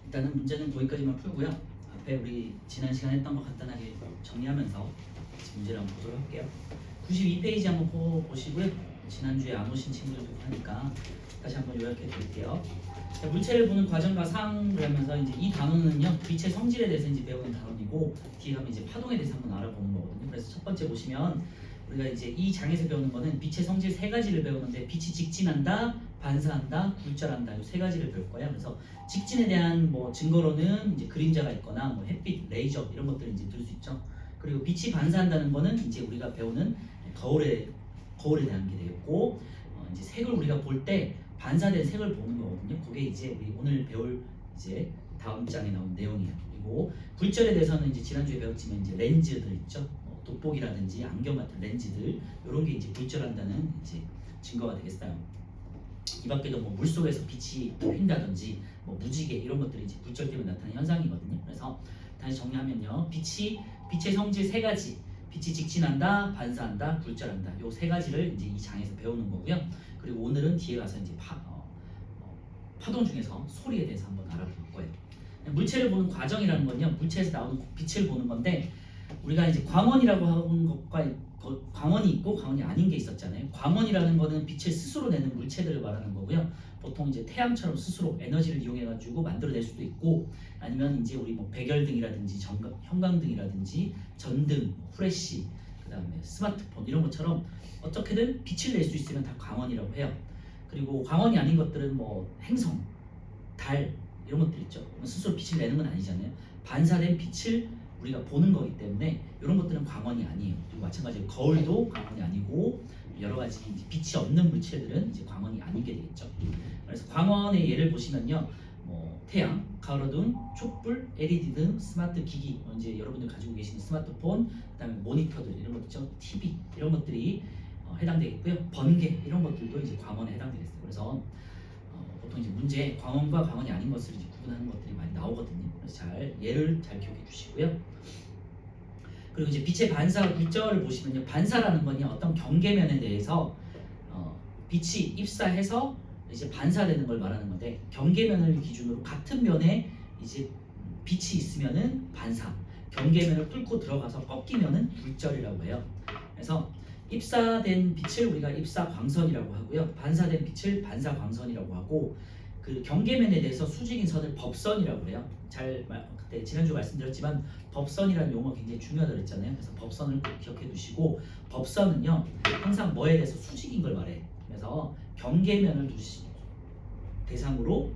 일단은 문제는 거기까지만 풀고요. 앞에 우리 지난 시간에 했던 거 간단하게 정리하면서 문제를 한번 보도록 할게요. 92페이지 한번 보시고요. 지난주에 안 오신 친구들도 하니까 다시 한번 요약해 드릴게요. 물체를 보는 과정과 상을 하면서 이제 이 단어는요, 빛의 성질에 대해서 이제 배우는 단어이고, 뒤에 가면 이제 파동에 대해서 한번 알아보는 거거든요. 그래서 첫 번째 보시면 우리가 이제 이 장에서 배우는 거는 빛의 성질 세 가지를 배우는데, 빛이 직진한다, 반사한다, 굴절한다, 이 세 가지를 배울 거예요. 그래서 직진에 대한 뭐 증거로는 이제 그림자가 있거나 뭐 햇빛, 레이저 이런 것들을 이제 들 수 있죠. 그리고 빛이 반사한다는 거는 이제 우리가 배우는 거울에 대한 게 되겠고, 이제 색을 우리가 볼 때 반사된 색을 보는 거거든요. 그게 이제 우리 오늘 배울 이제 다음 장에 나온 내용이에요. 그리고 굴절에 대해서는 이제 지난주에 배웠지만 이제 렌즈들 있죠. 돋보기라든지 안경 같은 렌즈들, 이런 게 이제 굴절한다는 이제 증거가 되겠어요. 이 밖에도 뭐 물속에서 빛이 휜다든지 뭐 무지개 이런 것들이 이제 굴절 때문에 나타나는 현상이거든요. 그래서 다시 정리하면요, 빛의 성질 세 가지, 빛이 직진한다, 반사한다, 굴절한다, 요 세 가지를 이제 이 장에서 배우는 거고요. 그리고 오늘은 뒤에 가서 이제 파동 중에서 소리에 대해서 한번 알아볼 거예요. 물체를 보는 과정이라는 건요, 물체에서 나오는 빛을 보는 건데, 우리가 이제 광원이라고 하는 것과 광원이 있고 광원이 아닌 게 있었잖아요. 광원이라는 거는 빛을 스스로 내는 물체들을 말하는 거고요. 보통 이제 태양처럼 스스로 에너지를 이용해 가지고 만들어낼 수도 있고, 아니면 이제 우리 뭐 백열등이라든지 형광등이라든지 전등, 후레쉬, 그다음에 스마트폰 이런 것처럼 어떻게든 빛을 낼 수 있으면 다 광원이라고 해요. 그리고 광원이 아닌 것들은 뭐 행성, 달 이런 것들 있죠. 스스로 빛을 내는 건 아니잖아요. 반사된 빛을 우리가 보는 거기 때문에 이런 것들은 광원이 아니에요. 그리고 마찬가지로 거울도 광원이 아니고, 여러 가지 빛이 없는 물체들은 이제 광원이 아니게 되겠죠. 그래서 광원의 예를 보시면요, 뭐 태양, 가로등, 촛불, LED 등 스마트 기기, 이제 여러분들 가지고 계시는 스마트폰, 그다음에 모니터들 이런 것 있죠, TV 이런 것들이 해당되겠고요. 번개 이런 것들도 이제 광원에 해당되겠어요. 그래서 보통 이제 문제 광원과 광원이 아닌 것을 이제 구분하는 것들이 많이 나오거든요. 그래서 예를 잘 기억해 주시고요. 그리고 이제 빛의 반사 굴절을 보시면요, 반사라는 건요, 어떤 경계면에 대해서 빛이 입사해서 이제 반사되는 걸 말하는 건데, 경계면을 기준으로 같은 면에 이제 빛이 있으면은 반사, 경계면을 뚫고 들어가서 꺾이면은 굴절이라고 해요. 그래서 입사된 빛을 우리가 입사광선이라고 하고요, 반사된 빛을 반사광선이라고 하고, 그 경계면에 대해서 수직인 선을 법선이라고 해요. 그때 지난주 말씀드렸지만 법선이라는 용어 굉장히 중요하다고 했잖아요. 그래서 법선을 꼭 기억해 두시고, 법선은요 항상 뭐에 대해서 수직인 걸 말해. 그래서 경계면을 대상으로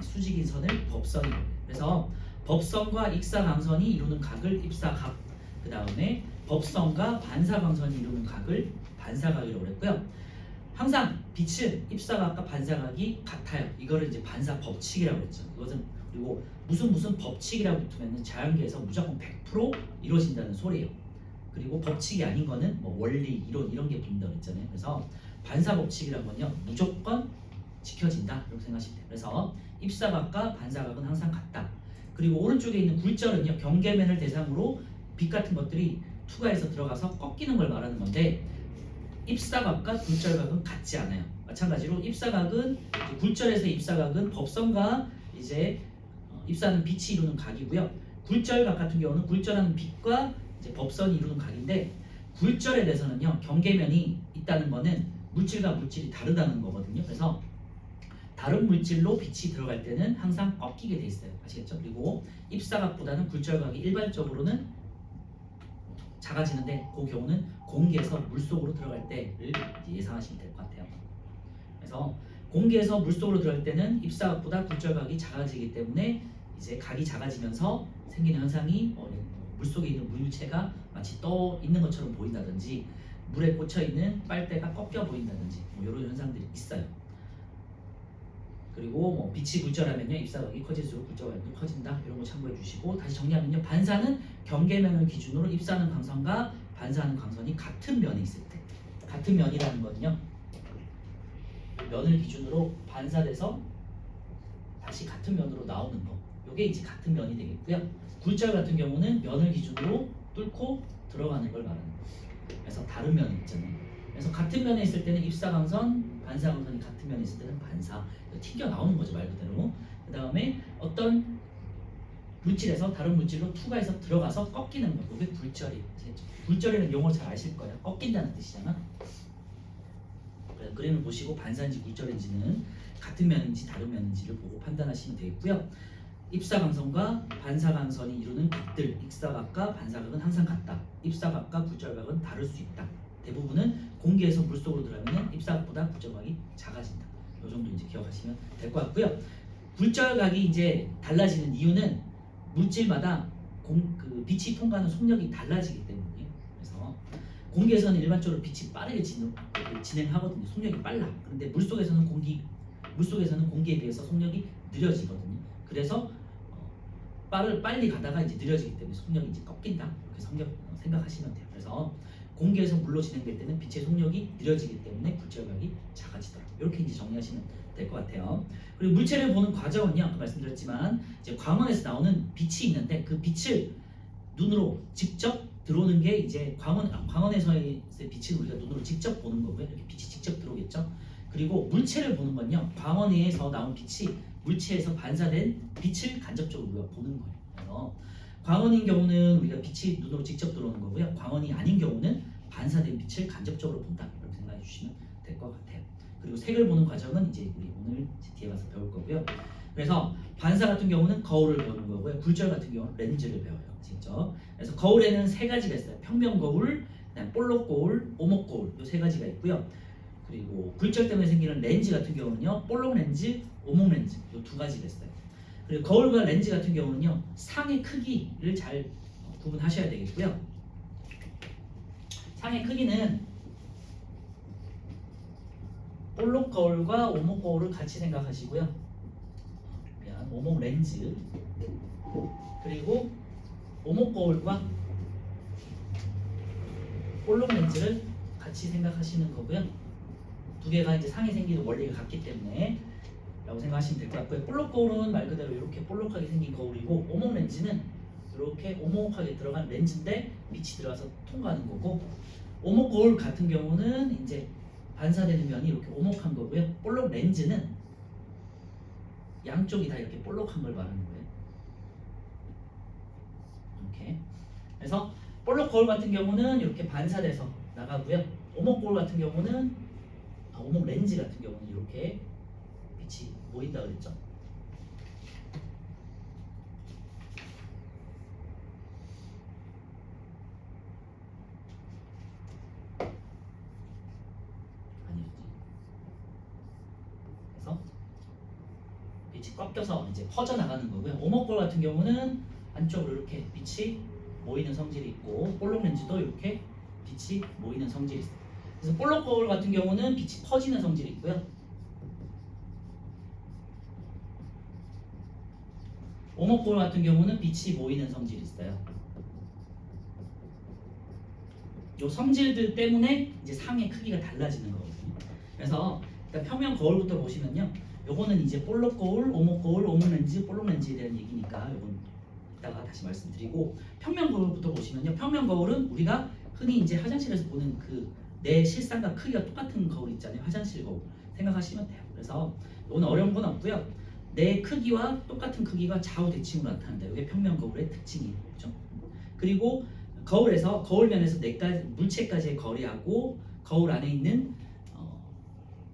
수직인 선을 법선이라고 해요. 그래서 법선과 익사광선이 이루는 각을 입사각, 그 다음에 법선과 반사광선이 이루는 각을 반사각이라고 했고요. 항상 빛은 입사각과 반사각이 같아요. 이거를 이제 반사 법칙이라고 했죠. 이것은 그리고 무슨 법칙이라고 붙으면 자연계에서 무조건 100% 이루어진다는 소리예요. 그리고 법칙이 아닌 거는 뭐 원리, 이론 이런 게 붙는다고 했잖아요. 그래서 반사 법칙이라는 건요, 무조건 지켜진다 이렇게 생각하시면 돼요. 그래서 입사각과 반사각은 항상 같다. 그리고 오른쪽에 있는 굴절은요, 경계면을 대상으로 빛 같은 것들이 투과해서 들어가서 꺾이는 걸 말하는 건데, 입사각과 굴절각은 같지 않아요. 마찬가지로 입사각은 굴절에서 입사각은 법선과 이제 입사하는 빛이 이루는 각이고요. 굴절각 같은 경우는 굴절하는 빛과 이제 법선이 이루는 각인데, 굴절에 대해서는요, 경계면이 있다는 거는 물질과 물질이 다르다는 거거든요. 그래서 다른 물질로 빛이 들어갈 때는 항상 꺾이게 돼 있어요. 아시겠죠? 그리고 입사각보다는 굴절각이 일반적으로는 작아지는데, 그 경우는 공기에서 물속으로 들어갈 때를 예상하시면 될 것 같아요. 그래서 공기에서 물속으로 들어갈 때는 입사각보다 굴절각이 작아지기 때문에 이제 각이 작아지면서 생기는 현상이 물속에 있는 물체가 마치 떠 있는 것처럼 보인다든지, 물에 꽂혀 있는 빨대가 꺾여 보인다든지, 뭐 이런 현상들이 있어요. 그리고 뭐 빛이 굴절하면요, 입사각이 커질수록 굴절각이 커진다, 이런 거 참고해 주시고, 다시 정리하면요, 반사는 경계면을 기준으로 입사하는 광선과 반사하는 광선이 같은 면에 있을 때, 같은 면이라는 거는요, 면을 기준으로 반사돼서 다시 같은 면으로 나오는 거, 이게 이제 같은 면이 되겠고요. 굴절 같은 경우는 면을 기준으로 뚫고 들어가는 걸 말하는 거예요. 그래서 다른 면이 있잖아요. 그래서 같은 면에 있을 때는 입사광선, 반사광선이 같은 면에 있을 때는 반사, 튀겨 나오는 거죠, 말 그대로. 그 다음에 어떤 물질에서 다른 물질로 투과해서 들어가서 꺾이는 거. 이게 굴절이. 굴절이라는 용어를 잘 아실 거예요. 꺾인다는 뜻이잖아. 그림을 보시고 반사인지 굴절인지는 같은 면인지 다른 면인지를 보고 판단하시면 되겠고요. 입사광선과 반사광선이 이루는 극들, 입사각과 반사각은 항상 같다. 입사각과 굴절각은 다를 수 있다. 대부분은 공기에서 물속으로 들어가면 입사각보다 굴절각이 작아진다. 이 정도 이제 기억하시면 될 것 같고요. 굴절각이 이제 달라지는 이유는 물질마다 그 빛이 통과하는 속력이 달라지기 때문이에요. 그래서 공기에서는 일반적으로 빛이 빠르게 진행하거든요. 속력이 빨라. 그런데 물속에서는 공기에 비해서 속력이 느려지거든요. 그래서 빨리 가다가 이제 느려지기 때문에 속력이 이제 꺾인다. 이렇게 생각하시면 돼요. 그래서 공기에서 물로 진행될 때는 빛의 속력이 느려지기 때문에 굴절각이 작아지더라. 이렇게 이제 정리하시면 될 것 같아요. 그리고 물체를 보는 과정은요, 아까 말씀드렸지만 이제 광원에서 나오는 빛이 있는데 그 빛을 눈으로 직접 들어오는 게 이제 광원에서의 빛을 우리가 눈으로 직접 보는 거고요. 이렇게 빛이 직접 들어오겠죠. 그리고 물체를 보는 건요, 광원에서 나온 빛이 물체에서 반사된 빛을 간접적으로 우리가 보는 거예요. 그래서 광원인 경우는 우리가 빛이 눈으로 직접 들어오는 거고요. 광원이 아닌 경우는 반사된 빛을 간접적으로 본다. 이렇게 생각해 주시면 될 것 같아요. 그리고 색을 보는 과정은 이제 우리 오늘 뒤에 가서 배울 거고요. 그래서 반사 같은 경우는 거울을 배우는 거고요. 굴절 같은 경우는 렌즈를 배워요. 아시겠죠? 그래서 거울에는 세 가지가 있어요. 평면 거울, 그다음 볼록 거울, 오목 거울 이 세 가지가 있고요. 그리고 굴절 때문에 생기는 렌즈 같은 경우는요, 볼록 렌즈, 오목 렌즈 이 두 가지가 있어요. 그리고 거울과 렌즈 같은 경우는요, 상의 크기를 잘 구분하셔야 되겠고요. 상의 크기는 볼록 거울과 오목 거울을 같이 생각하시고요. 오목 렌즈 그리고 오목 거울과 볼록 렌즈를 같이 생각하시는 거고요. 두 개가 이제 상이 생기는 원리가 같기 때문에 라고 생각하시면 될 것 같고요. 볼록 거울은 말 그대로 이렇게 볼록하게 생긴 거울이고 오목 렌즈는 이렇게 오목하게 들어간 렌즈인데 빛이 들어가서 통과하는 거고, 오목 거울 같은 경우는 이제 반사되는 면이 이렇게 오목한 거고요. 볼록 렌즈는 양쪽이 다 이렇게 볼록한 걸 말하는 거예요. 이렇게. 그래서 볼록 거울 같은 경우는 이렇게 반사돼서 나가고요. 오목 거울 같은 경우는 오목 렌즈 같은 경우는 이렇게 빛이 모인다 그랬죠. 그래서 빛이 꺾여서 이제 퍼져 나가는 거고요. 오목 거울 같은 경우는 안쪽으로 이렇게 빛이 모이는 성질이 있고, 볼록 렌즈도 이렇게 빛이 모이는 성질이 있어요. 그래서 볼록 거울 같은 경우는 빛이 퍼지는 성질이 있고요. 오목 거울 같은 경우는 빛이 모이는 성질이 있어요. 이 성질들 때문에 이제 상의 크기가 달라지는 거거든요. 그래서 일단 평면 거울부터 보시면요, 요거는 이제 볼록 거울, 오목 거울, 오목 렌즈, 볼록 렌즈에 대한 얘기니까 요건 이따가 다시 말씀드리고, 평면 거울부터 보시면요, 평면 거울은 우리가 흔히 이제 화장실에서 보는 그 내 실상과 크기가 똑같은 거울 있잖아요. 화장실 거울 생각하시면 돼요. 그래서 이건 어려운 건 없고요. 내 크기와 똑같은 크기가 좌우 대칭으로 나타난다. 이게 평면 거울의 특징이에요. 그렇죠? 그리고 거울에서 거울면에서 물체까지의 거리하고 거울 안에 있는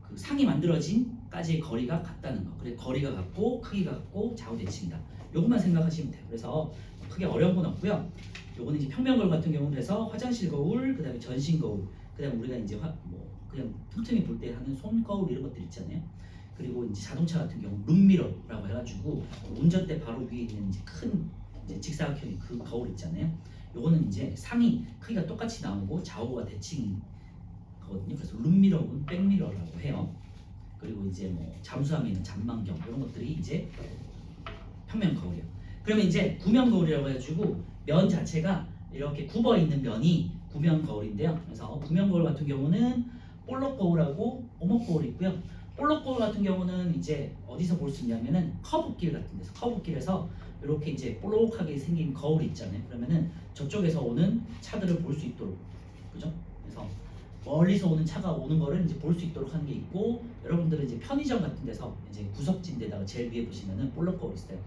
그 상이 만들어진 까지의 거리가 같다는 거. 그래 거리가 같고 크기가 같고 좌우 대칭이다. 요것만 생각하시면 돼요. 그래서 크게 어려운 건 없고요. 요거는 이제 평면 거울 같은 경우는 그래서 화장실 거울, 그다음에 전신 거울, 그다음에 우리가 이제 그냥 틈틈이 볼 때 하는 손 거울 이런 것들 있잖아요. 그리고 이제 자동차 같은 경우 룸미러라고 해가지고 운전대 바로 위에 있는 이제 큰 이제 직사각형의 그 거울 있잖아요. 요거는 이제 상이 크기가 똑같이 나오고 좌우가 대칭 거든요. 그래서 룸미러 혹은 백미러라고 해요. 그리고 이제 뭐 잠수함에 있는 잠망경 이런 것들이 이제 평면 거울이에요. 그러면 이제 구면 거울이라고 해가지고 면 자체가 이렇게 굽어 있는 면이 구면 거울인데요. 그래서 구면 거울 같은 경우는 볼록 거울하고 오목 거울이 있고요. 볼록 거울 같은 경우는 이제 어디서 볼 수 있냐면은 커브길 같은 데서, 커브길에서 이렇게 이제 볼록하게 생긴 거울이 있잖아요. 그러면은 저쪽에서 오는 차들을 볼 수 있도록, 그죠? 그래서 멀리서 오는 차가 오는 거를 이제 볼 수 있도록 하는 게 있고, 여러분들은 이제 편의점 같은 데서 이제 구석진 데다가 제일 위에 보시면은 볼록 거울이 있어요.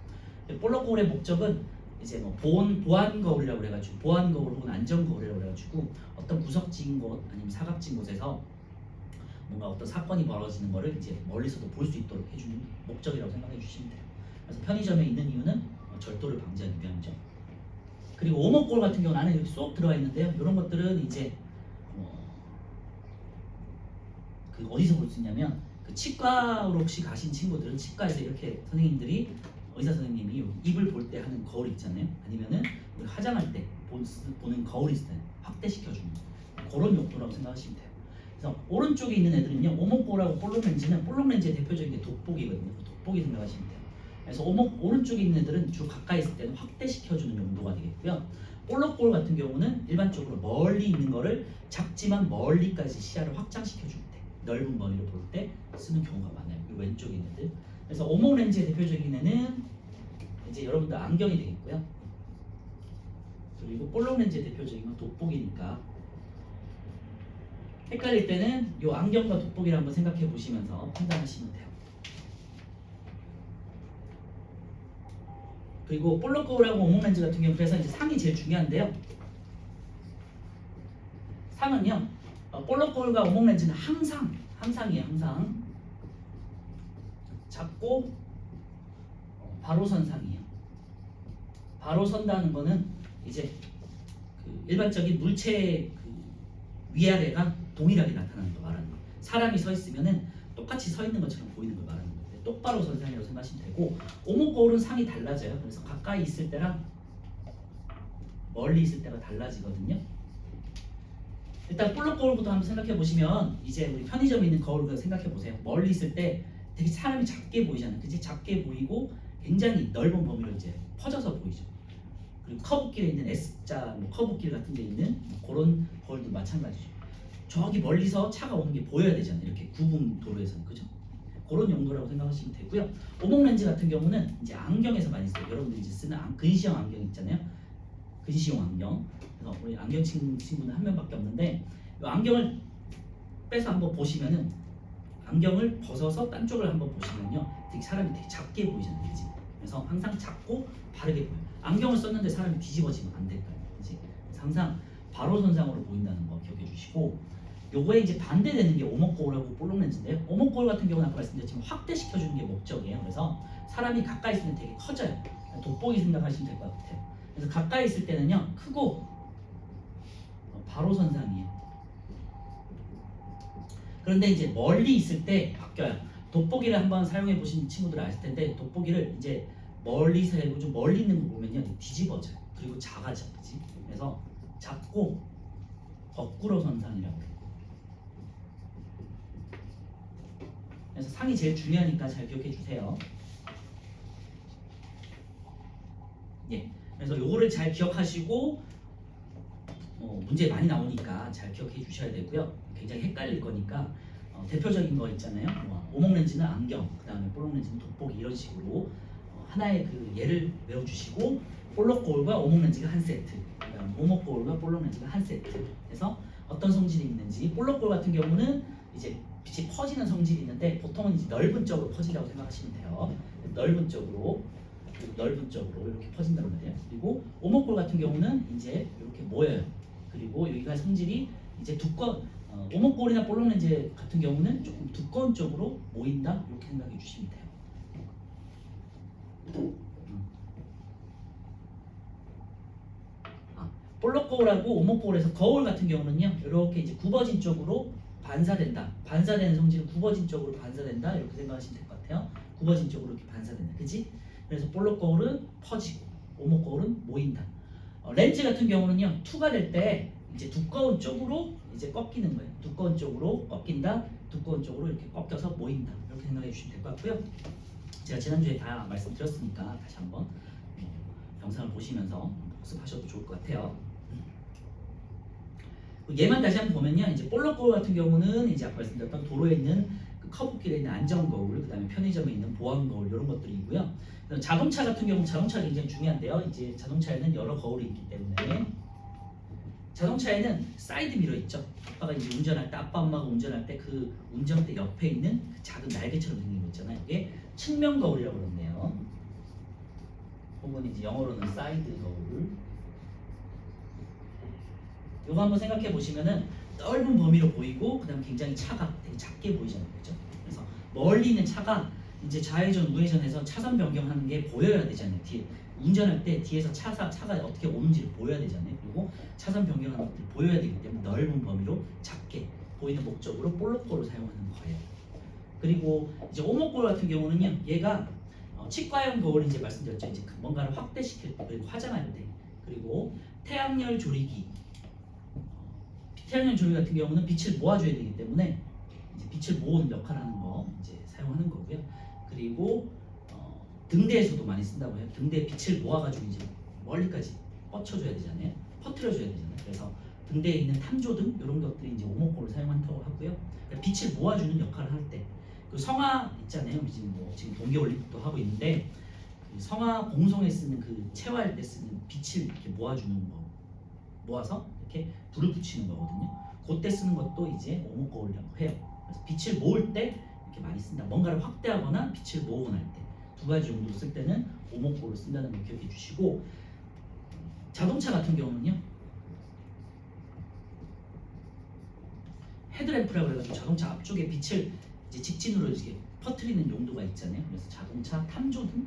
볼록 거울의 목적은 이제 뭐 보안 거울이라고 그래가지고 보안 거울 혹은 안전 거울이라고 그래가지고 어떤 구석진 곳 아니면 사각진 곳에서 뭔가 어떤 사건이 벌어지는 거를 이제 멀리서도 볼 수 있도록 해주는 목적이라고 생각해 주시면 돼요. 그래서 편의점에 있는 이유는 절도를 방지하기 위함이죠. 그리고 오목골 같은 경우는 안에 이렇게 쏙 들어가 있는데요. 이런 것들은 이제 그 어디서 볼 수 있냐면 그 치과로 혹시 가신 친구들은 치과에서 이렇게 선생님들이 의사 선생님이 입을 볼 때 하는 거울 있잖아요. 아니면은 우리 화장할 때 보는 거울 있어요. 확대시켜주는 그런 용도라고 생각하시면 돼요. 그래서 오른쪽에 있는 애들은요, 오목골하고 볼록 렌즈는 볼록 렌즈의 대표적인 게 돋보기거든요. 돋보기 생각하시면 돼요. 그래서 오른쪽에 있는 애들은 주로 가까이 있을 때는 확대시켜주는 용도가 되겠고요. 볼록골 같은 경우는 일반적으로 멀리 있는 거를 작지만 멀리까지 시야를 확장시켜줄 때, 넓은 범위를 볼 때 쓰는 경우가 많아요. 이 왼쪽에 있는 애들. 그래서 오목 렌즈의 대표적인 애는 이제 여러분들 안경이 되겠고요. 그리고 볼록 렌즈의 대표적인 건 돋보기니까 헷갈릴 때는 이 안경과 돋보기를 한번 생각해 보시면서 판단하시면 돼요. 그리고 볼록 거울하고 오목 렌즈 같은 경우 그래서 이제 상이 제일 중요한데요. 상은요, 볼록 거울과 오목 렌즈는 항상이에요. 항상 작고 바로 선상이에요. 바로 선다는 거는 이제 그 일반적인 물체의 그 위아래가 동일하게 나타나는 거 말하는 거예요. 사람이 서 있으면은 똑같이 서 있는 것처럼 보이는 걸 말하는 건데 똑바로 선 상이라고 생각하시면 되고 오목 거울은 상이 달라져요. 그래서 가까이 있을 때랑 멀리 있을 때가 달라지거든요. 일단 볼록 거울부터 한번 생각해 보시면 이제 우리 편의점에 있는 거울을 생각해 보세요. 멀리 있을 때 되게 사람이 작게 보이잖아요. 그치? 작게 보이고 굉장히 넓은 범위로 이제 퍼져서 보이죠. 그리고 커브길에 있는 S자, 뭐 커브길 같은 데 있는 그런 거울도 마찬가지죠. 저기 멀리서 차가 오는 게 보여야 되잖아요. 이렇게 구분 도로에서는, 그죠? 그런 용도라고 생각하시면 되고요. 오목 렌즈 같은 경우는 이제 안경에서 많이 써요. 여러분들이 이제 쓰는 근시형 안경 있잖아요. 근시용 안경. 그래서 우리 안경 친구는 한 명밖에 없는데 이 안경을 빼서 한번 보시면은 안경을 벗어서 딴 쪽을 한번 보시면요, 되게 사람이 되게 작게 보이잖아요, 그지? 그래서 항상 작고 바르게 보여요. 안경을 썼는데 사람이 뒤집어지면 안 될까요, 그지? 항상 바로 선상으로 보인다는 거 기억해 주시고, 요거에 이제 반대되는 게 오목 거울하고 볼록 렌즈인데요. 오목 거울 같은 경우는 아까 말씀드렸지만 확대시켜 주는 게 목적이에요. 그래서 사람이 가까이 있으면 되게 커져요. 돋보기 생각하시면 될 것 같아요. 그래서 가까이 있을 때는요, 크고 바로 선상이에요. 그런데 이제 멀리 있을 때 바뀌어요. 돋보기를 한번 사용해 보신 친구들 아실 텐데 돋보기를 이제 멀리서 해고 좀 멀리 있는 거 보면요 뒤집어져요. 그리고 작아져, 그치? 그래서 작고 거꾸로 선상이라고 해요. 그래서 상이 제일 중요하니까 잘 기억해 주세요. 예. 그래서 요거를 잘 기억하시고 문제 많이 나오니까 잘 기억해 주셔야 되고요. 굉장히 헷갈릴 거니까 대표적인 거 있잖아요. 오목 렌즈는 안경, 그 다음에 볼록 렌즈는 돋보기 이런 식으로 하나의 그 예를 외워주시고 볼록 거울과 오목 렌즈가 한 세트, 그다음 오목 거울과 볼록 렌즈가 한 세트 해서 어떤 성질이 있는지 볼록 거울 같은 경우는 이제 빛이 퍼지는 성질이 있는데 보통은 이제 넓은 쪽으로 퍼진다고 생각하시면 돼요. 넓은 쪽으로 이렇게 퍼진다고 말이에요. 그리고 오목 거울 같은 경우는 이제 이렇게 모여요. 그리고 여기가 성질이 이제 오목골이나 볼록 렌즈 같은 경우는 조금 두꺼운 쪽으로 모인다 이렇게 생각해 주시면 돼요. 볼록 거울하고 오목 거울에서 거울 같은 경우는요 이렇게 이제 굽어진 쪽으로 반사된다. 반사되는 성질은 굽어진 쪽으로 반사된다 이렇게 생각하시면 될 것 같아요. 굽어진 쪽으로 이렇게 반사된다, 그지? 그래서 볼록 거울은 퍼지고 오목 거울은 모인다. 렌즈 같은 경우는요 투가 될 때 이제 두꺼운 쪽으로 이제 꺾이는 거예요. 두꺼운 쪽으로 꺾인다, 두꺼운 쪽으로 이렇게 꺾여서 모인다 이렇게 생각해 주시면 될 것 같고요. 제가 지난주에 다 말씀드렸으니까 다시 한번 영상을 보시면서 복습하셔도 좋을 것 같아요. 얘만 다시 한번 보면요, 이제 볼록 거울 같은 경우는 이제 아까 말씀드렸던 도로에 있는 그 커브길에 있는 안전 거울, 그다음에 편의점에 있는 보안 거울 이런 것들이고요. 자동차 같은 경우는 자동차가 굉장히 중요한데요. 이제 자동차에는 여러 거울이 있기 때문에 자동차에는 사이드 미러 있죠. 아빠가 이제 운전할 때, 아빠 엄마가 운전할 때 그 운전대 옆에 있는 그 작은 날개처럼 생긴 거 있잖아요. 이게 측면 거울이라고 그러네요. 혹은 이제 영어로는 사이드 거울. 요거 한번 생각해 보시면은 넓은 범위로 보이고 그다음 굉장히 차가 되게 작게 보이잖아요, 그렇죠? 그래서 멀리 있는 차가 이제 좌회전 우회전해서 차선 변경하는 게 보여야 되잖아요. 뒤에 운전할 때 뒤에서 차가 어떻게 오는지를 보여야 되잖아요. 그리고 차선 변경하는 것들이 보여야 되기 때문에 넓은 범위로 작게 보이는 목적으로 볼록거울을 사용하는 거예요. 그리고 이제 오목거울 같은 경우는요, 얘가 치과형 거울이 이제 말씀드렸죠. 이제 뭔가를 확대시킬 때 그리고 화장할 때 그리고 태양열 조리기 태양열 조리 같은 경우는 빛을 모아줘야 되기 때문에 이제 빛을 모으는 역할을 하는 거 이제 사용하는 거고요. 그리고 등대에서도 많이 쓴다고 해요. 등대에 빛을 모아가지고 이제 멀리까지 뻗쳐줘야 되잖아요. 퍼뜨려줘야 되잖아요. 그래서 등대에 있는 탐조등 이런 것들이 이제 오목거울을 사용한다고 하고요. 그러니까 빛을 모아주는 역할을 할 때, 그 성화 있잖아요. 지금 동계올림픽도 하고 있는데 그 성화 공성에 쓰는 그 체화할 때 쓰는 빛을 이렇게 모아주는 거, 모아서 이렇게 불을 붙이는 거거든요. 그때 쓰는 것도 이제 오목거울이라고 해요. 그래서 빛을 모을 때 이렇게 많이 쓴다. 뭔가를 확대하거나 빛을 모으거나 할 때 두 가지 용도로 쓸 때는 오목거울을 쓴다는 걸 기억해 주시고, 자동차 같은 경우는요, 헤드램프라고 해가지고 자동차 앞쪽에 빛을 이제 직진으로 이렇게 퍼뜨리는 용도가 있잖아요. 그래서 자동차 탐조등,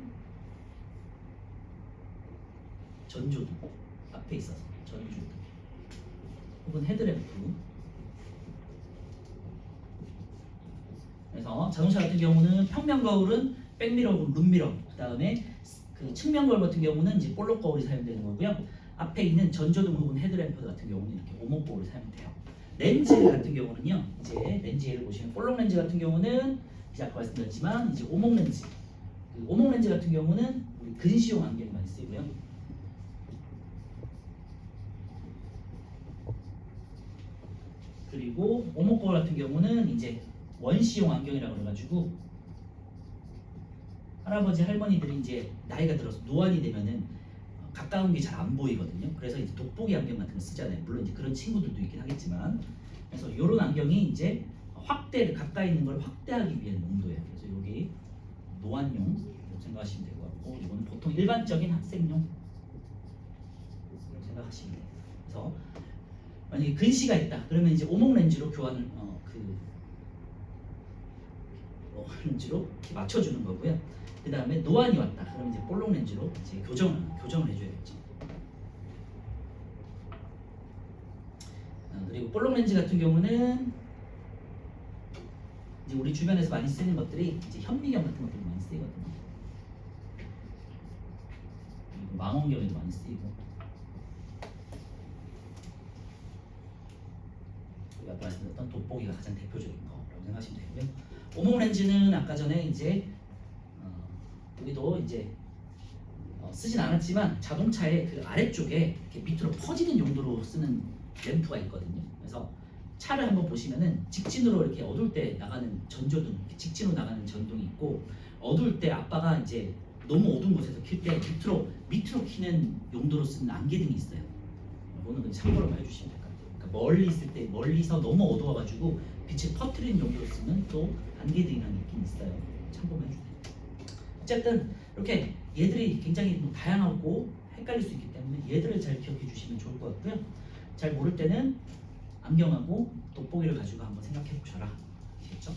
전조등 앞에 있어서 전조등 혹은 헤드램프. 그래서 자동차 같은 경우는 평면 거울은 백미러 혹은 룸미러, 그 다음에 그 측면 거울 같은 경우는 이제 볼록 거울이 사용되는 거고요. 앞에 있는 전조등 혹은 헤드램프 같은 경우는 이렇게 오목 거울이 사용돼요. 렌즈 같은 경우는요, 이제 렌즈 예를 보시면 볼록 렌즈 같은 경우는 이제 아까 말씀드렸지만 이제 오목 렌즈, 그 오목 렌즈 같은 경우는 우리 근시용 안경이 많이 쓰이고요. 그리고 오목 거울 같은 경우는 이제 원시용 안경이라고 그래가지고 할아버지 할머니들이 이제 나이가 들어서 노안이 되면은 가까운 게 잘 안 보이거든요. 그래서 이제 돋보기 안경 같은 거 쓰잖아요. 물론 이제 그런 친구들도 있긴 하겠지만, 그래서 이런 안경이 이제 확대를 가까이 있는 걸 확대하기 위한 용도예요. 그래서 여기 노안용 생각하시면 될 것 같고, 이거는 보통 일반적인 학생용 생각하시면 돼요. 그래서 만약에 근시가 있다, 그러면 이제 오목 렌즈로 교환을 렌즈로 이렇게 맞춰주는 거고요. 그 다음에 노안이 왔다, 그러면 이제 볼록 렌즈로 이제 교정을 해줘야겠죠. 그리고 볼록 렌즈 같은 경우는 이제 우리 주변에서 많이 쓰는 것들이 이제 현미경 같은 것들이 많이 쓰이거든요. 그리고 망원경에도 많이 쓰이고, 그리고 아까 말씀드렸던 돋보기가 가장 대표적인 거라고 생각하시면 되고요. 오목 렌즈는 아까 전에 이제 여기도 이제 쓰진 않았지만 자동차의 그 아래쪽에 이렇게 밑으로 퍼지는 용도로 쓰는 램프가 있거든요. 그래서 차를 한번 보시면은 직진으로 이렇게 어두울 때 나가는 전조등, 직진으로 나가는 전등이 있고, 어두울 때 아빠가 이제 너무 어두운 곳에서 킬 때 밑으로 키는 용도로 쓰는 안개등이 있어요. 이거는 참고로 해주시면 될 것 같아요. 그러니까 멀리 있을 때, 멀리서 너무 어두워가지고 빛을 퍼뜨리는 용도로 쓰는 또 안개등이라는 게 있긴 있어요. 참고만 해주세요. 어쨌든 이렇게 얘들이 굉장히 다양하고 헷갈릴 수 있기 때문에 얘들을 잘 기억해 주시면 좋을 것 같고요. 잘 모를 때는 안경하고 돋보기를 가지고 한번 생각해 보셔라. 아시겠죠?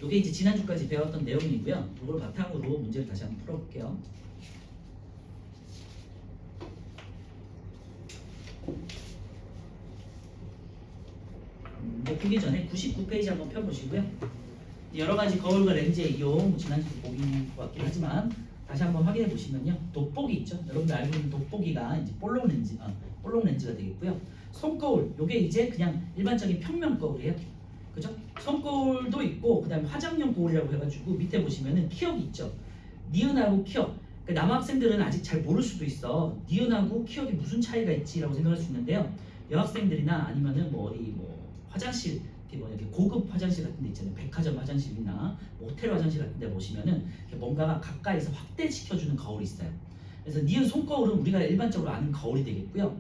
이게 이제 지난주까지 배웠던 내용이고요. 이걸 바탕으로 문제를 다시 한번 풀어볼게요. 문제 풀기 전에 99페이지 한번 펴보시고요. 여러 가지 거울과 렌즈의 이용, 지난주도 보긴 것 같긴 하지만 다시 한번 확인해 보시면요, 돋보기 있죠. 여러분들 알고 있는 돋보기가 이제 볼록 렌즈가 되겠고요. 손거울, 요게 이제 그냥 일반적인 평면 거울이에요. 그죠? 손거울도 있고, 그다음에 화장용 거울이라고 해가지고 밑에 보시면은 키역이 있죠. 니은하고 키역. 그러니까 남학생들은 아직 잘 모를 수도 있어. 니은하고 키역이 무슨 차이가 있지라고 생각할 수 있는데요. 여학생들이나 아니면은 뭐 어디 뭐 화장실, 이렇게 고급 화장실 같은 데 있잖아요. 백화점 화장실이나 호텔 화장실 같은 데 보시면은 뭔가가 가까이서 확대시켜주는 거울이 있어요. 그래서 니은 손거울은 우리가 일반적으로 아는 거울이 되겠고요.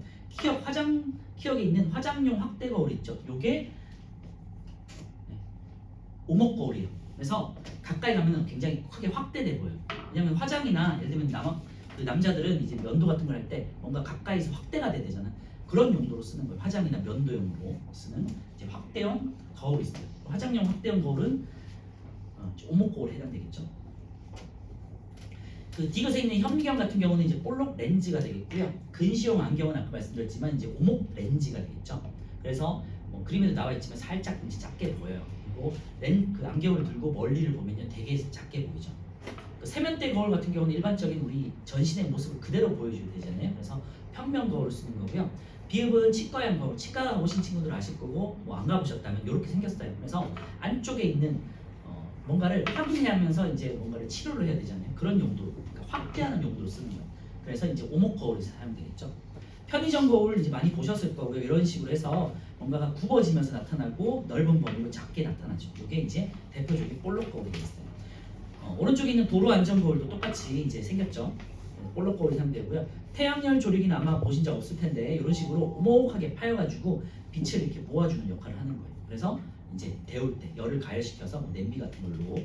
키역에 있는 화장용 확대 거울 있죠. 요게 오목 거울이에요. 그래서 가까이 가면 굉장히 크게 확대돼 보여요. 왜냐면 화장이나 예를 들면 그 남자들은 이제 면도 같은 걸 할 때 뭔가 가까이서 확대가 돼야 되잖아. 그런 용도로 쓰는 거예요. 화장이나 면도용으로 쓰는 이제 확대형 거울이 있어요. 화장용 확대형 거울은 오목 거울에 해당되겠죠. 그 디귿에 있는 현미경 같은 경우는 이제 볼록 렌즈가 되겠고요. 근시용 안경은 아까 말씀드렸지만 이제 오목 렌즈가 되겠죠. 그래서 뭐 그림에도 나와 있지만 살짝 이제 작게 보여요. 그리고 그 안경을 들고 멀리를 보면요 되게 작게 보이죠. 그 세면대 거울 같은 경우는 일반적인 우리 전신의 모습을 그대로 보여줘야 되잖아요. 그래서 평면 거울을 쓰는 거고요. 비읍은 치과형 거울, 치과 오신 친구들 아실 거고 뭐 안 가보셨다면 이렇게 생겼어요. 그래서 안쪽에 있는 뭔가를 확인하면서 이제 뭔가를 치료를 해야 되잖아요. 그런 용도로, 그러니까 확대하는 용도로 쓰는 거예요. 그래서 이제 오목 거울이 사용되겠죠. 편의점 거울 이제 많이 보셨을 거고요. 이런 식으로 해서 뭔가가 굽어지면서 나타나고 넓은 범위로 작게 나타나죠. 이게 이제 대표적인 볼록 거울이 되겠어요. 오른쪽에 있는 도로 안전 거울도 똑같이 이제 생겼죠. 볼록 거울이 사용되고요. 태양열 조리기는 아마 보신 적 없을 텐데 이런 식으로 오목하게 파여가지고 빛을 이렇게 모아주는 역할을 하는 거예요. 그래서 이제 데울 때 열을 가열시켜서 뭐 냄비 같은 걸로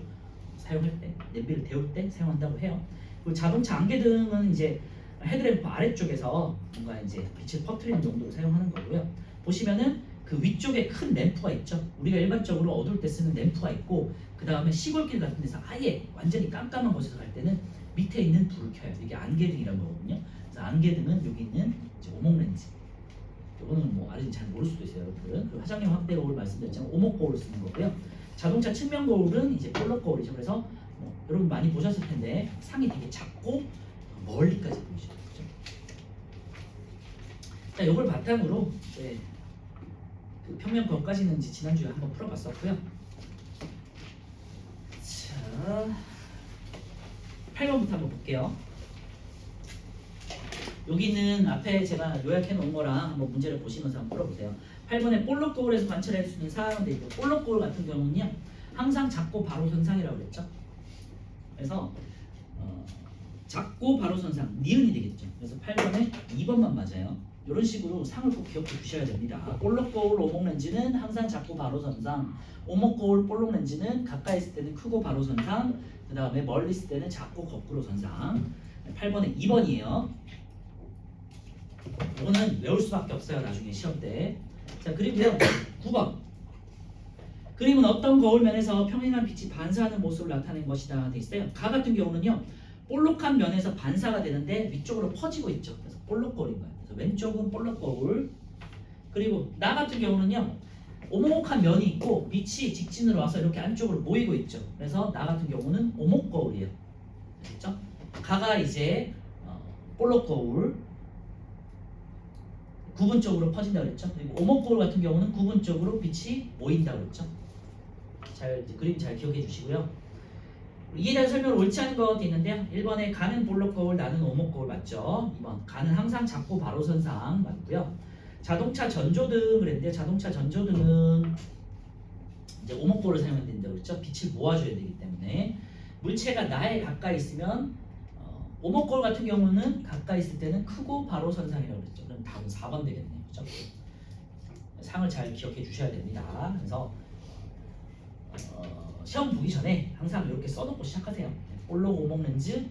사용할 때 냄비를 데울 때 사용한다고 해요. 그리고 자동차 안개등은 이제 헤드램프 아래쪽에서 뭔가 이제 빛을 퍼뜨리는 용도로 사용하는 거고요. 보시면은 그 위쪽에 큰 램프가 있죠. 우리가 일반적으로 어두울 때 쓰는 램프가 있고 그 다음에 시골길 같은 데서 아예 완전히 깜깜한 곳에서 갈 때는 밑에 있는 불을 켜요. 이게 안개등이라는 거거든요. 그래서 안개등은 여기 있는 이제 오목 렌즈. 이거는 뭐 아직 잘 모를 수도 있어요, 여러분들은. 그리고 화장용 확대 거울 말씀드렸지만 오목 거울을 쓰는 거고요. 자동차 측면 거울은 이제 볼록 거울이죠. 그래서 여러분 많이 보셨을 텐데 상이 되게 작고 멀리까지 보이죠. 그렇죠? 자, 이걸 바탕으로 이제 그 평면 거울까지는 이제 지난주에 한번 풀어봤었고요. 자, 8번부터 한번 볼게요. 여기는 앞에 제가 요약해 놓은 거랑 한번 문제를 보시면서 한번 풀어보세요. 8번에 볼록 거울에서 관찰할 수 있는 사항은 되고 볼록 거울 같은 경우는요 항상 작고 바로 선상이라고 그랬죠. 그래서 작고 바로 선상 니은이 되겠죠. 그래서 8번에 2번만 맞아요. 이런 식으로 상을 꼭 기억해 주셔야 됩니다. 볼록 거울 오목 렌즈는 항상 작고 바로 선상, 오목 거울 볼록 렌즈는 가까이 있을 때는 크고 바로 선상, 그 다음에 멀리 있을 때는 작고 거꾸로 선상. 8번에 2번이에요. 이거는 외울 수밖에 없어요. 나중에 시험 때. 자, 그리고요 9번. 그림은 어떤 거울면에서 평행한 빛이 반사하는 모습을 나타낸 것이다 돼 있어요. 가 같은 경우는요 볼록한 면에서 반사가 되는데 위쪽으로 퍼지고 있죠. 그래서 볼록 거울인 거예요. 그래서 왼쪽은 볼록 거울. 그리고 나 같은 경우는요 오목한 면이 있고 빛이 직진으로 와서 이렇게 안쪽으로 모이고 있죠. 그래서 나 같은 경우는 오목 거울이에요. 됐죠? 가가 이제 볼록 거울. 구분적으로 퍼진다고 그랬죠. 그리고 오목 거울 같은 경우는 구분적으로 빛이 모인다고 그랬죠. 그림 잘 기억해 주시고요. 이에 대한 설명을 옳지 않은 것도 있는데요. 1번에 가는 볼록 거울, 나는 오목 거울 맞죠. 2번 가는 항상 작고 바로 선상 맞고요. 자동차 전조등 그랬는데요. 자동차 전조등은 이제 오목 거울을 사용해야 된다고 그랬죠. 빛을 모아줘야 되기 때문에 물체가 나에 가까이 있으면 오목 거울 같은 경우는 가까이 있을 때는 크고 바로 선상이라고 그랬죠. 그럼 답은 4번 되겠네요. 그렇죠? 상을 잘 기억해 주셔야 됩니다. 그래서 시험 보기 전에 항상 이렇게 써놓고 시작하세요. 볼록 오목 렌즈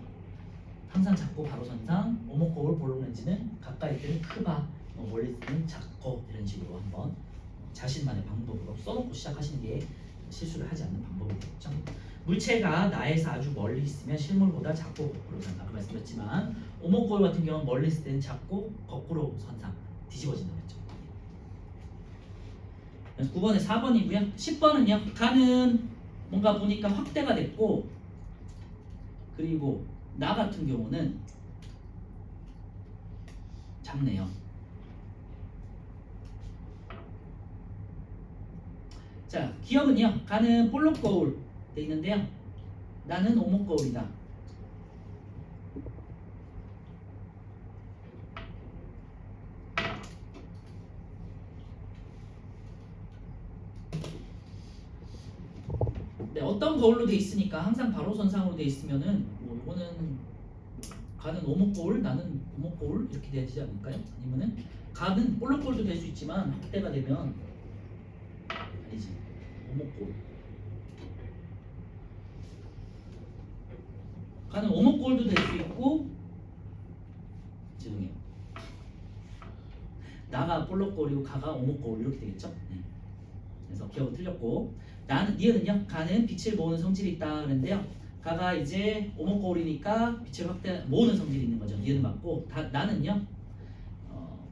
항상 작고 바로 선상, 오목 거울 볼록 렌즈는 가까이 있을 때는 크바, 멀리 있을 때는 작고 이런 식으로 한번 자신만의 방법으로 써놓고 시작하시는 게 실수를 하지 않는 방법이겠죠. 물체가 나에서 아주 멀리 있으면 실물보다 작고 거꾸로 선상. 아까 말씀드렸지만 오목 거울 같은 경우는 멀리 있을 때는 작고 거꾸로 선상 뒤집어진다고 했죠. 그래서 9번에 4번이고요. 10번은요. 가는 뭔가 보니까 확대가 됐고 그리고 나 같은 경우는 작네요. 자, 기억은요. 가는 볼록 거울 돼 있는데요. 나는 오목 거울이다. 네, 어떤 거울로 돼 있으니까 항상 바로 선상으로 돼 있으면은 뭐 이거는 가는 오목 거울, 나는 오목 거울 이렇게 되지 않을까요? 아니면은 가는 볼록 거울도 될 수 있지만 확대가 되면 아니지 오목 거울. 가는 오목거울도 될 수 있고, 죄송해요. 나가 볼록거울이고 가가 오목거울 이렇게 되겠죠. 네. 그래서 기억은 틀렸고, 니은은요 가는 빛을 모으는 성질이 있다 그랬는데요. 가가 이제 오목거울이니까 빛을 모으는 성질이 있는 거죠. 니은은 맞고, 나는요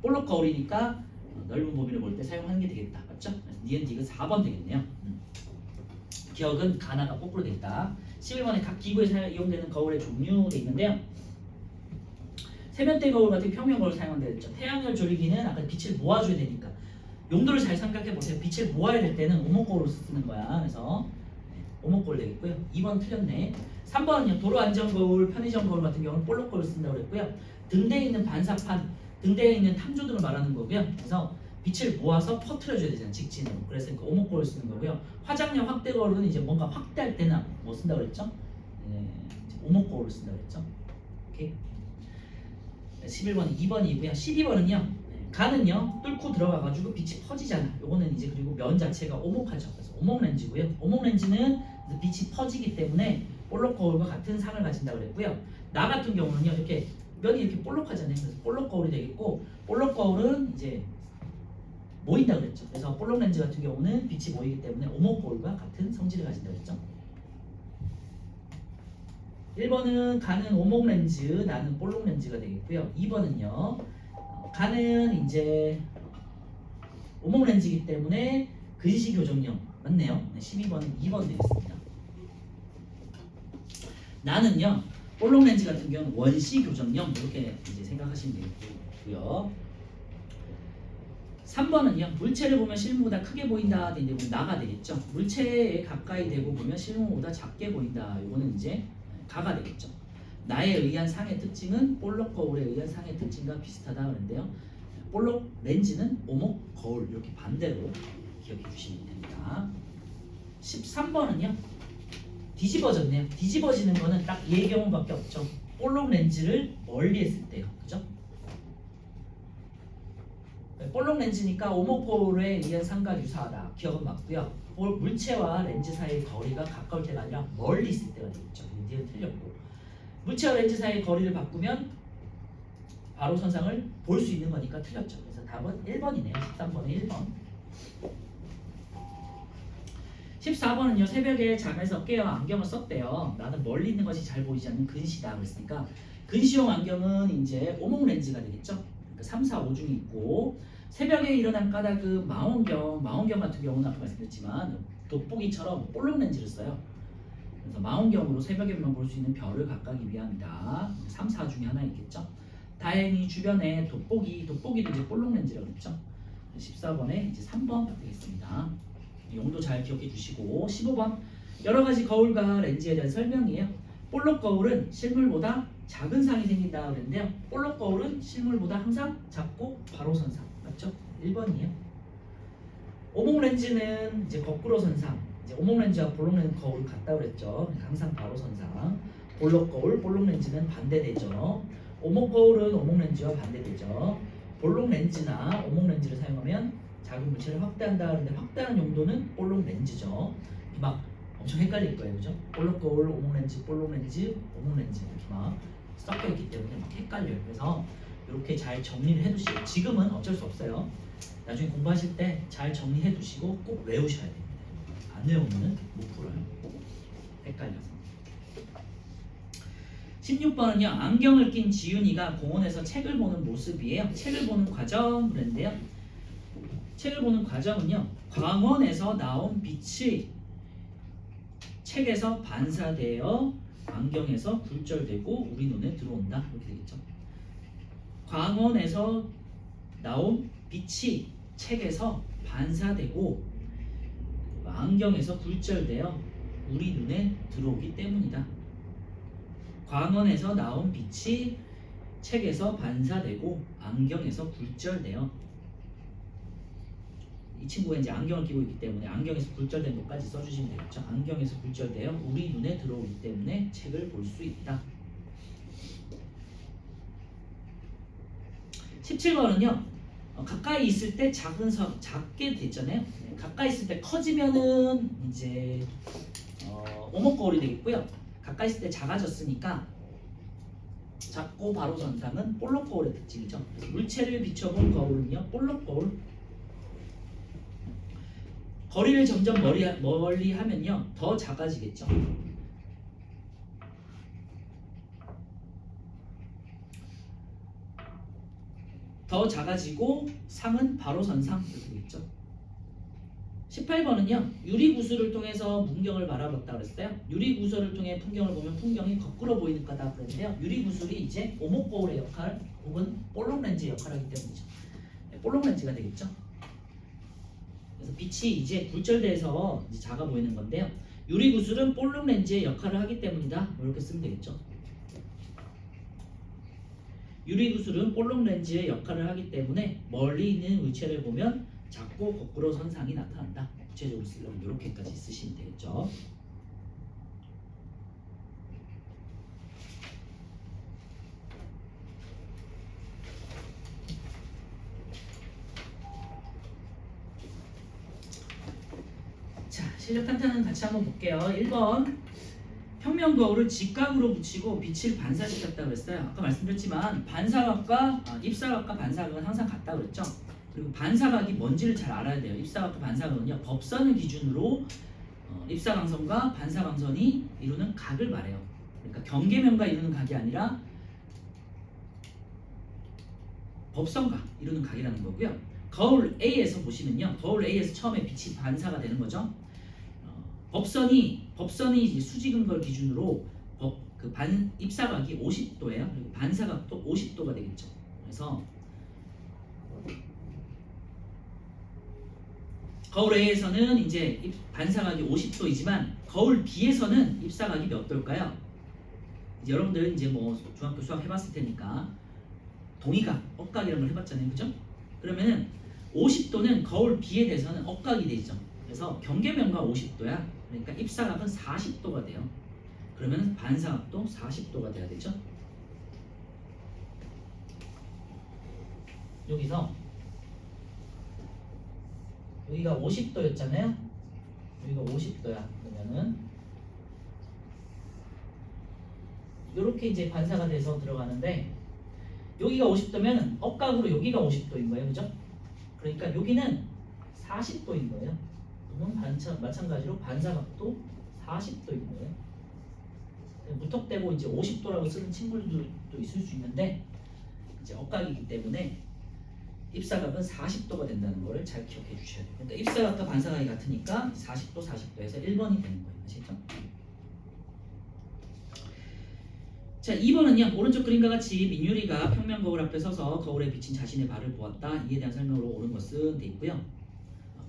볼록거울이니까 넓은 범위를 볼 때 사용하는 게 되겠다. 맞죠? 그래서 니은 디귿 4번 되겠네요. 기억은 가나가 거꾸로 되겠다. 11번에 각 기구에 이용되는 거울의 종류 돼 있는데요. 세면대 거울 같은 평면 거울 사용한다 했죠. 태양열 조리기는 아까 빛을 모아줘야 되니까 용도를 잘 생각해 보세요. 빛을 모아야 될 때는 오목거울을 쓰는 거야. 그래서 오목거울 되겠고요. 2번 틀렸네. 3번은요. 도로 안전 거울, 편의점 거울 같은 경우는 볼록 거울 쓴다고 그랬고요. 등대에 있는 반사판, 등대에 있는 탐조 등을 말하는 거고요. 그래서 빛을 모아서 퍼트려줘야 되잖아요. 직진으로. 그래서 그 오목거울 쓰는 거고요. 화장력 확대 거울은 이제 뭔가 확대할 때나 뭐 쓴다고 그랬죠? 오목거울을 쓴다고 그랬죠. 오케이. 11번이 2번이고요. 12번은요. 가는요 뚫고 들어가가지고 빛이 퍼지잖아. 요거는 이제 그리고 면 자체가 오목하죠. 그래서 오목 렌즈고요. 오목 렌즈는 빛이 퍼지기 때문에 볼록 거울과 같은 상을 가진다고 그랬고요. 나 같은 경우는요 이렇게 면이 이렇게 볼록하잖아요. 그래서 볼록 거울이 되겠고, 볼록 거울은 이제 모인다 그랬죠. 그래서 볼록 렌즈 같은 경우는 빛이 모이기 때문에 오목 거울과 같은 성질을 가진다고 그랬죠. 1번은 가는 오목 렌즈, 나는 볼록 렌즈가 되겠고요. 2번은요. 가는 이제 오목 렌즈이기 때문에 근시 교정용 맞네요. 12번은 2번 되겠습니다. 나는요. 볼록 렌즈 같은 경우는 원시 교정용 이렇게 이제 생각하시면 되겠고요. 3번은요. 물체를 보면 실물보다 크게 보인다. 이제 나가 되겠죠. 물체에 가까이 대고 보면 실물보다 작게 보인다. 이거는 이제 가가 되겠죠. 나에 의한 상의 특징은 볼록 거울에 의한 상의 특징과 비슷하다 그러는데요. 볼록 렌즈는 오목 거울 이렇게 반대로 기억해 주시면 됩니다. 13번은요. 뒤집어졌네요. 뒤집어지는 거는 딱 이 경우밖에 없죠. 볼록 렌즈를 멀리 했을 때요. 그죠? 볼록 렌즈니까 오목 거울에 의한 상과 유사하다. 기억은 맞고요. 물체와 렌즈 사이의 거리가 가까울 때가 아니라 멀리 있을 때가 되겠죠. 이게 틀렸고, 물체와 렌즈 사이의 거리를 바꾸면 바로 선상을 볼 수 있는 거니까 틀렸죠. 그래서 답은 1번이네요. 13번은 1번. 14번은요. 새벽에 잠에서 깨어 안경을 썼대요. 나는 멀리 있는 것이 잘 보이지 않는 근시다 그랬으니까 근시용 안경은 이제 오목 렌즈가 되겠죠. 그러니까 3, 4, 5 중에 있고, 새벽에 일어난 까닭은 망원경 같은 경우는 아까 말씀드렸지만 돋보기처럼 볼록 렌즈를 써요. 그래서 망원경으로 새벽에만 볼 수 있는 별을 각각이 위함이다. 3, 4 중에 하나 있겠죠. 다행히 주변에 돋보기도 이제 볼록 렌즈라고 그랬죠. 14번에 이제 3번 되겠습니다. 용도 잘 기억해 주시고, 15번 여러 가지 거울과 렌즈에 대한 설명이에요. 볼록 거울은 실물보다 작은 상이 생긴다 그랬는데요. 볼록 거울은 실물보다 항상 작고 바로 선상 맞죠? 1번이에요. 오목 렌즈는 이제 거꾸로 선상. 이제 오목 렌즈와 볼록 렌즈 거울 같다 그랬죠. 항상 바로 선상. 볼록 거울, 볼록 렌즈는 반대되죠. 오목 거울은 오목 렌즈와 반대되죠. 볼록 렌즈나 오목 렌즈를 사용하면 작은 물체를 확대한다 하는데 확대하는 용도는 볼록 렌즈죠. 막 엄청 헷갈릴 거예요, 그죠? 볼록 거울, 오목 렌즈, 볼록 렌즈, 오목 렌즈 이렇게 막 섞여 있기 때문에 막 헷갈려요. 그래서 이렇게 잘 정리를 해두시고, 지금은 어쩔 수 없어요. 나중에 공부하실 때 잘 정리해 두시고 꼭 외우셔야 됩니다. 안 외우면 못 풀어요. 헷갈려서. 16번은요. 안경을 낀 지윤이가 공원에서 책을 보는 모습이에요. 책을 보는 과정 그랬는데요. 책을 보는 과정은요. 광원에서 나온 빛이 책에서 반사되어 안경에서 굴절되고 우리 눈에 들어온다. 이렇게 되겠죠. 광원에서 나온 빛이 책에서 반사되고 안경에서 굴절되어 우리 눈에 들어오기 때문이다. 광원에서 나온 빛이 책에서 반사되고 안경에서 굴절되어, 이 친구가 이제 안경을 끼고 있기 때문에 안경에서 굴절된 것까지 써주시면 되겠죠. 안경에서 굴절되어 우리 눈에 들어오기 때문에 책을 볼 수 있다. 17번은요. 가까이 있을 때 작게 됐잖아요. 가까이 있을 때 커지면은 이제 오목 거울이 되겠고요. 가까이 있을 때 작아졌으니까 작고 바로 선상은 볼록 거울의 특징이죠. 그래서 물체를 비춰본 거울은요 볼록 거울. 거리를 점점 멀리 하면요 더 작아지겠죠. 더 작아지고 상은 바로 선상 이렇게 되겠죠. 18번은요 유리구슬을 통해서 풍경을 바라봤다 그랬어요. 유리구슬을 통해 풍경을 보면 풍경이 거꾸로 보이는 거다 그랬는데요. 유리구슬이 이제 오목거울의 역할 혹은 볼록렌즈의 역할을 하기 때문이죠. 네, 볼록렌즈가 되겠죠. 그래서 빛이 이제 굴절돼서 이제 작아 보이는 건데요. 유리구슬은 볼록렌즈의 역할을 하기 때문이다. 이렇게 쓰면 되겠죠. 유리구슬은 볼록렌즈의 역할을 하기 때문에 멀리 있는 물체를 보면 작고 거꾸로 선상이 나타난다. 구체적으로 쓰려면 이렇게까지 쓰시면 되겠죠. 자, 실력 탄탄은 같이 한번 볼게요. 1번 평면 거울을 직각으로 붙이고 빛을 반사시켰다 그랬어요. 아까 말씀드렸지만 반사각과 입사각과 반사각은 항상 같다 그랬죠. 그리고 반사각이 뭔지를 잘 알아야 돼요. 입사각과 반사각은요 법선을 기준으로 입사광선과 반사광선이 이루는 각을 말해요. 그러니까 경계면과 이루는 각이 아니라 법선과 이루는 각이라는 거고요. 거울 A에서 보시면요, 거울 A에서 처음에 빛이 반사가 되는 거죠. 법선이 이제 수직인 걸 기준으로 입사각이 50도예요. 그리고 반사각도 50도가 되겠죠. 그래서 거울 A에서는 이제 반사각이 50도이지만 거울 B에서는 입사각이 몇 도일까요? 이제 여러분들 이제 뭐 중학교 수학 해봤을 테니까 동의각, 억각이라는 걸 해봤잖아요, 그죠? 그러면은 50도는 거울 B에 대해서는 억각이 되죠. 그래서 경계면과 50도야. 그러니까 입사각은 40도가 돼요. 그러면 반사각도 40도가 돼야 되죠. 여기서 여기가 50도였잖아요. 여기가 50도야. 그러면은 이렇게 이제 반사가 돼서 들어가는데 여기가 50도면 억각으로 여기가 50도인 거예요, 그죠? 그러니까 여기는 40도인 거예요. 그러면 마찬가지로 반사각도 40도인 거예요. 무턱대고 이제 50도라고 쓰는 친구들도 있을 수 있는데 이제 억각이기 때문에 입사각은 40도가 된다는 거를 잘 기억해 주셔야 돼요. 그러니까 입사각과 반사각이 같으니까 40도, 40도에서 1번이 되는 거예요. 아시죠? 자, 2번은요. 오른쪽 그림과 같이 민유리가 평면 거울 앞에 서서 거울에 비친 자신의 발을 보았다. 이에 대한 설명으로 옳은 것은 돼 있고요.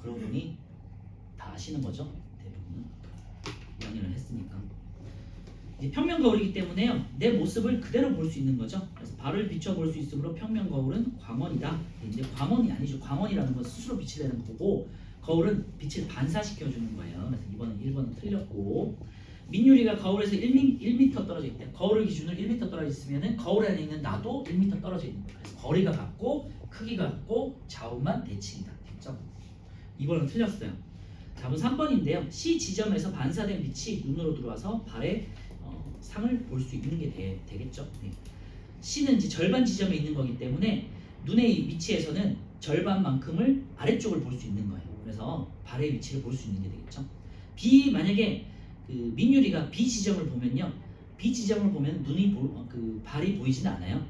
그러고 보니 다 아시는 거죠. 대부분은 연연을 했으니까. 이제 평면 거울이기 때문에요. 내 모습을 그대로 볼 수 있는 거죠. 그래서 발을 비춰 볼 수 있으므로 평면 거울은 광원이다. 이제 광원이 아니죠. 광원이라는 건 스스로 빛을 내는 거고 거울은 빛을 반사시켜 주는 거예요. 그래서 이번은 1번은 틀렸고 민유리가 거울에서 1m 떨어져 있대요. 거울을 기준으로 1m 떨어져 있으면 거울 안에 있는 나도 1m 떨어져 있는 거예요. 그래서 거리가 같고 크기가 같고 좌우만 대칭이다. 됐죠? 2번은 틀렸어요. 답은 3번인데요. C 지점에서 반사된 빛이 눈으로 들어와서 발에 상을 볼 수 있는 게 되겠죠. 네. C는 이제 절반 지점에 있는 거기 때문에 눈의 위치에서는 절반만큼을 아래쪽을 볼 수 있는 거예요. 그래서 발의 위치를 볼 수 있는 게 되겠죠. B 만약에 그 민유리가 B 지점을 보면요, B 지점을 보면 발이 보이지는 않아요.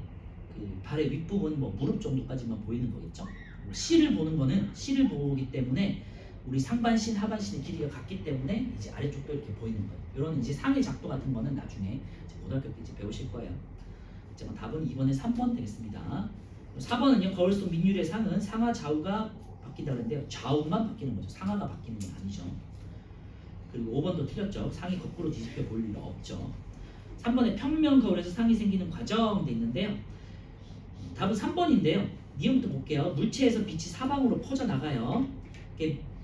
그 발의 윗부분 뭐 무릎 정도까지만 보이는 거겠죠. C를 보는 거는 C를 보기 때문에 우리 상반신, 하반신의 길이가 같기 때문에 이제 아래쪽도 이렇게 보이는 거예요. 이런 이제 상의 작도 같은 거는 나중에 고등학교 때 이제 배우실 거예요. 자, 답은 2번에 3번 되겠습니다. 4번은요, 거울 속 민유리의 상은 상하 좌우가 바뀐다 그랬는데요. 좌우만 바뀌는 거죠. 상하가 바뀌는 건 아니죠. 그리고 5번도 틀렸죠. 상이 거꾸로 뒤집혀 보일 리가 없죠. 3번에 평면 거울에서 상이 생기는 과정 돼 있는데요. 답은 3번인데요. 니은부터 볼게요. 물체에서 빛이 사방으로 퍼져나가요.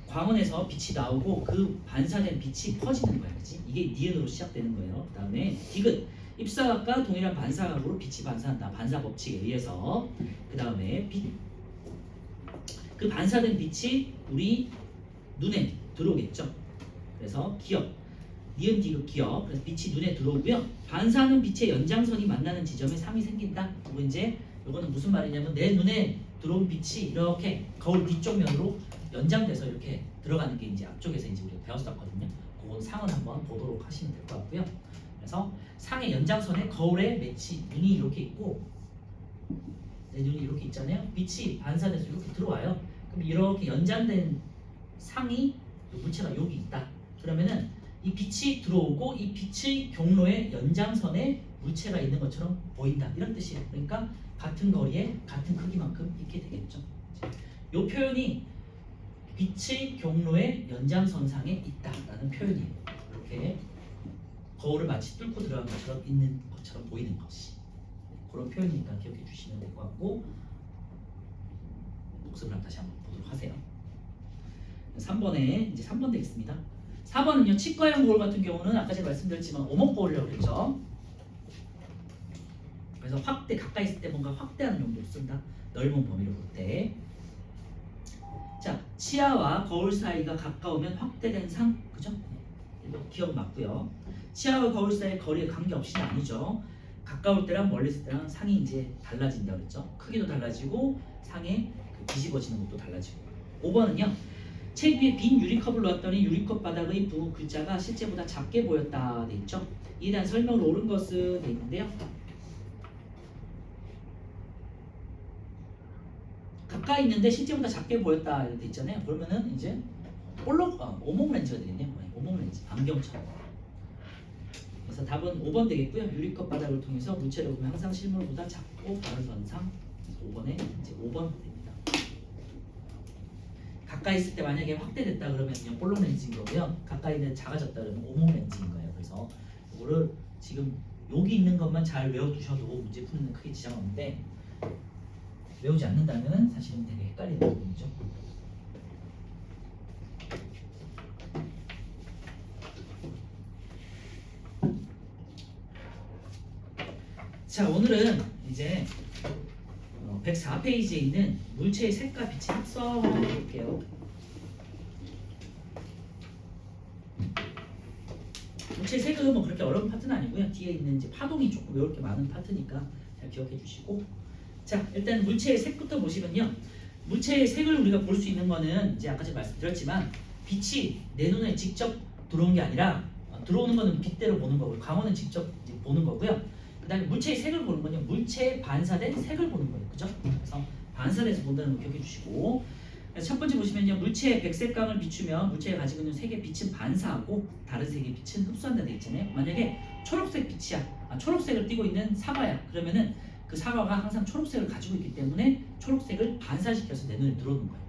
광원에서 빛이 나오고 그 반사된 빛이 퍼지는 거야. 그치? 이게 니은으로 시작되는 거예요. 그 다음에 디귿 입사각과 동일한 반사각으로 빛이 반사한다. 반사 법칙에 의해서. 그 다음에 그 반사된 빛이 우리 눈에 들어오겠죠. 그래서 기억 니은 디귿기요. 그래서 빛이 눈에 들어오고요. 반사하는 빛의 연장선이 만나는 지점에 상이 생긴다. 그리고 이제 이거는 무슨 말이냐면 내 눈에 들어온 빛이 이렇게 거울 뒤쪽 면으로 연장돼서 이렇게 들어가는 게 이제 앞쪽에서 이제 우리가 배웠었거든요. 그건 상을 한번 보도록 하시면 될 것 같고요. 그래서 상의 연장선에 거울에 매치 눈이 이렇게 있고 내 눈이 이렇게 있잖아요. 빛이 반사돼서 이렇게 들어와요. 그럼 이렇게 연장된 상이 물체가 여기 있다. 그러면은 이 빛이 들어오고 이 빛의 경로의 연장선에 물체가 있는 것처럼 보인다. 이런 뜻이에요. 그러니까 같은 거리에 같은 크기만큼 있게 되겠죠. 이 표현이 빛의 경로의 연장선상에 있다라는 표현이에요. 이렇게 거울을 마치 뚫고 들어간 것처럼 있는 것처럼 보이는 것이 그런 표현이니까 기억해 주시면 될 것 같고 복습을 다시 한번 보도록 하세요. 3번에 이제 3번 되겠습니다. 4번은요 치과형 거울 같은 경우는 아까 제가 말씀드렸지만 오목 거울이라고 그랬죠. 그래서 확대 가까이 있을 때 뭔가 확대하는 용도로 쓴다. 넓은 범위로 볼 때. 자 치아와 거울 사이가 가까우면 확대된 상, 그죠? 이거 기억 맞고요. 치아와 거울 사이의 거리에 관계없이는 아니죠. 가까울 때랑 멀리 있을 때랑 상이 이제 달라진다 그랬죠. 크기도 달라지고 상의 그 뒤집어지는 것도 달라지고. 5번은요. 책 위에 빈 유리컵을 놓았더니 유리컵 바닥의 두 글자가 실제보다 작게 보였다 돼 있죠. 이에 대한 설명을 옳은 것은 돼 있는데요. 가까이 있는데 실제보다 작게 보였다 이렇게 있잖아요. 그러면은 이제 오목 렌즈가 되겠네요. 오목 렌즈, 안경처럼. 그래서 답은 5번 되겠고요. 유리컵 바닥을 통해서 물체를 보면 항상 실물보다 작고 바른 선상. 5번에 이제 5번 됩니다. 가까이 있을 때 만약에 확대됐다 그러면요 볼록 렌즈인 거고요. 가까이 있는 작아졌다 그러면 오목 렌즈인 거예요. 그래서 이거를 지금 여기 있는 것만 잘 외워두셔도 문제 푸는 데 크게 지장 없는데 외우지 않는다면 사실은 되게 헷갈리는 부분이죠. 자 오늘은 이제 104페이지에 있는 물체의 색과 빛의 합성을 해볼게요. 물체의 색은 뭐 그렇게 어려운 파트는 아니고요. 뒤에 있는 이제 파동이 조금 외울 게 많은 파트니까 잘 기억해 주시고. 자 일단 물체의 색부터 보시면요. 물체의 색을 우리가 볼 수 있는 거는 이제 아까 제가 말씀드렸지만 빛이 내 눈에 직접 들어온 게 아니라 들어오는 거는 빛대로 보는 거고요. 광원은 직접 이제 보는 거고요. 그 다음에 물체의 색을 보는 거는 물체에 반사된 색을 보는 거예요. 그죠? 그래서 반사돼서 본다는 거 기억해 주시고. 그래서 첫 번째 보시면요. 물체의 백색광을 비추면 물체가 가지고 있는 색의 빛은 반사하고 다른 색의 빛은 흡수한다 되어 있잖아요. 만약에 초록색 빛이야. 초록색을 띠고 있는 사과야. 그러면은 그 사과가 항상 초록색을 가지고 있기 때문에 초록색을 반사시켜서 내 눈에 들어오는 거예요.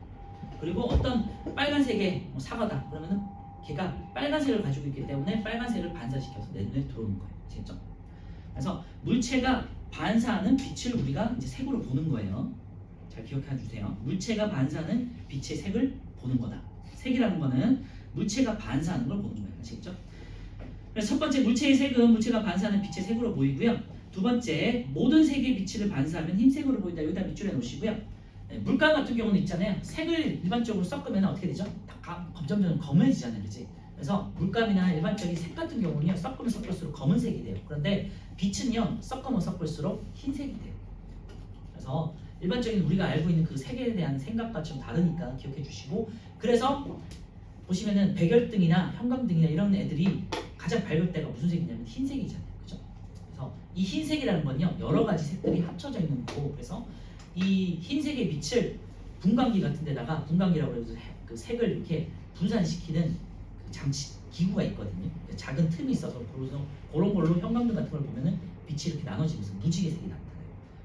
그리고 어떤 빨간색의 사과다. 그러면은 걔가 빨간색을 가지고 있기 때문에 빨간색을 반사시켜서 내 눈에 들어오는 거예요. 아시겠죠? 그래서 물체가 반사하는 빛을 우리가 이제 색으로 보는 거예요. 잘 기억해 주세요. 물체가 반사하는 빛의 색을 보는 거다. 색이라는 거는 물체가 반사하는 걸 보는 거예요. 아시겠죠? 그래서 첫 번째 물체의 색은 물체가 반사하는 빛의 색으로 보이고요. 두 번째 모든 색의 빛을 반사하면 흰색으로 보인다. 여기다 밑줄에 놓으시고요. 물감 같은 경우는 있잖아요. 색을 일반적으로 섞으면 어떻게 되죠? 점점 검해지잖아요. 그렇지? 그래서 물감이나 일반적인 색 같은 경우는요. 섞으면 섞을수록 검은색이 돼요. 그런데 빛은요. 섞으면 섞을수록 흰색이 돼요. 그래서 일반적인 우리가 알고 있는 그 색에 대한 생각과 좀 다르니까 기억해 주시고. 그래서 보시면은 백열등이나 형광등이나 이런 애들이 가장 밝을 때가 무슨 색이냐면 흰색이잖아요. 그죠? 그래서 이 흰색이라는 건요. 여러 가지 색들이 합쳐져 있는 거고. 그래서 이 흰색의 빛을 분광기 같은 데다가 분광기라고 해서 그 색을 이렇게 분산시키는 그 장치 기구가 있거든요. 작은 틈이 있어서 그래서 그런 걸로 형광등 같은 걸 보면은 빛이 이렇게 나눠지면서 무지개색이 나타나요.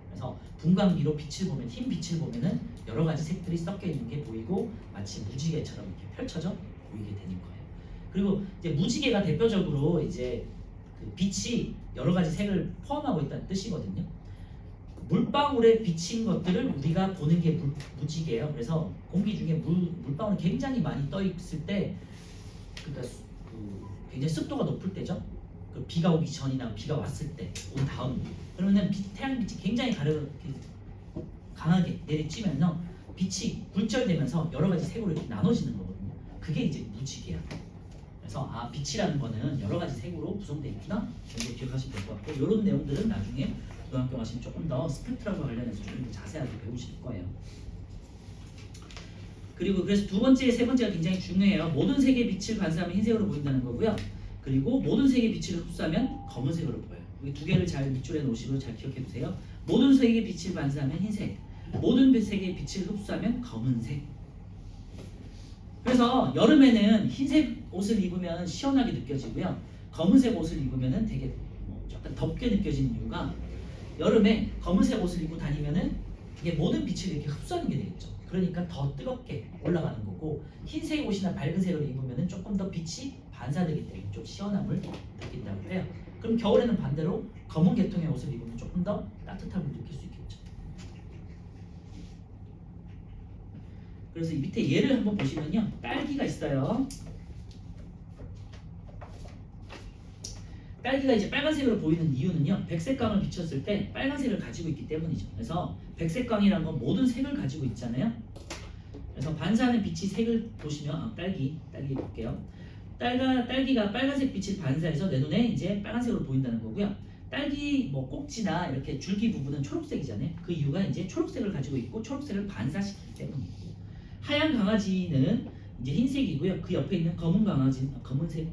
그래서 분광기로 빛을 보면 흰 빛을 보면은 여러 가지 색들이 섞여 있는 게 보이고 마치 무지개처럼 이렇게 펼쳐져 보이게 되는 거예요. 그리고 이제 무지개가 대표적으로 이제 그 빛이 여러 가지 색을 포함하고 있다는 뜻이거든요. 물방울에 비친 것들을 우리가 보는 게 무지개예요. 그래서 공기 중에 물방울이 굉장히 많이 떠 있을 때, 그러니까 굉장히 습도가 높을 때죠. 그 비가 오기 전이나 비가 왔을 때, 온 다음, 그러면은 태양빛이 굉장히 강하게 내리쬐면요, 빛이 굴절되면서 여러 가지 색으로 이렇게 나눠지는 거거든요. 그게 이제 무지개야. 그래서 빛이라는 거는 여러 가지 색으로 구성되어 있구나 정도 기억하시면 될 것 같고 이런 내용들은 나중에 고등학교 가시면 조금 더 스펙트럼과 관련해서 좀 더 자세하게 배우실 거예요. 그리고 그래서 두 번째, 세 번째가 굉장히 중요해요. 모든 색의 빛을 반사하면 흰색으로 보인다는 거고요. 그리고 모든 색의 빛을 흡수하면 검은색으로 보여요. 이 두 개를 잘 밑줄에 놓으시고 잘 기억해 두세요. 모든 색의 빛을 반사하면 흰색, 모든 색의 빛을 흡수하면 검은색. 그래서 여름에는 흰색 옷을 입으면 시원하게 느껴지고요. 검은색 옷을 입으면 되게 약간 덥게 느껴지는 이유가 여름에 검은색 옷을 입고 다니면은 이게 모든 빛을 이렇게 흡수하는 게 되겠죠. 그러니까 더 뜨겁게 올라가는 거고 흰색 옷이나 밝은 색을 입으면은 조금 더 빛이 반사되기 때문에 좀 시원함을 느낀다고 해요. 그럼 겨울에는 반대로 검은 계통의 옷을 입으면 조금 더 따뜻함을 느낄 수 있겠죠. 그래서 이 밑에 예를 한번 보시면요. 딸기가 있어요. 딸기가 이제 빨간색으로 보이는 이유는요. 백색광을 비췄을 때 빨간색을 가지고 있기 때문이죠. 그래서 백색광이라는 건 모든 색을 가지고 있잖아요. 그래서 반사하는 빛이 색을 보시면 딸기 볼게요. 딸기가 빨간색 빛을 반사해서 내 눈에 이제 빨간색으로 보인다는 거고요. 딸기 꼭지나 이렇게 줄기 부분은 초록색이잖아요. 그 이유가 이제 초록색을 가지고 있고 초록색을 반사시키기 때문이에요. 하얀 강아지는 이제 흰색이고요. 그 옆에 있는 검은 강아지는 검은색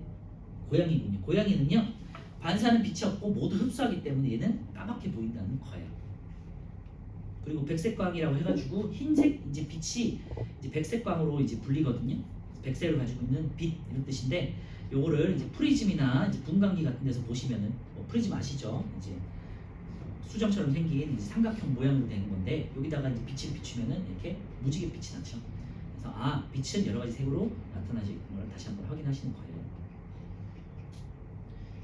고양이군요. 고양이는요. 반사하는 빛이 없고 모두 흡수하기 때문에 얘는 까맣게 보인다는 거예요. 그리고 백색광이라고 해가지고 흰색 이제 빛이 이제 백색광으로 이제 불리거든요. 백색을 가지고 있는 빛 이런 뜻인데 요거를 이제 프리즘이나 이제 분광기 같은 데서 보시면은 프리즘 아시죠? 이제 수정처럼 생긴 이제 삼각형 모양으로 되는 건데 여기다가 이제 빛을 비추면은 이렇게 무지개 빛이 나죠. 그래서 빛은 여러 가지 색으로 나타나는 걸 다시 한번 확인하시는 거예요.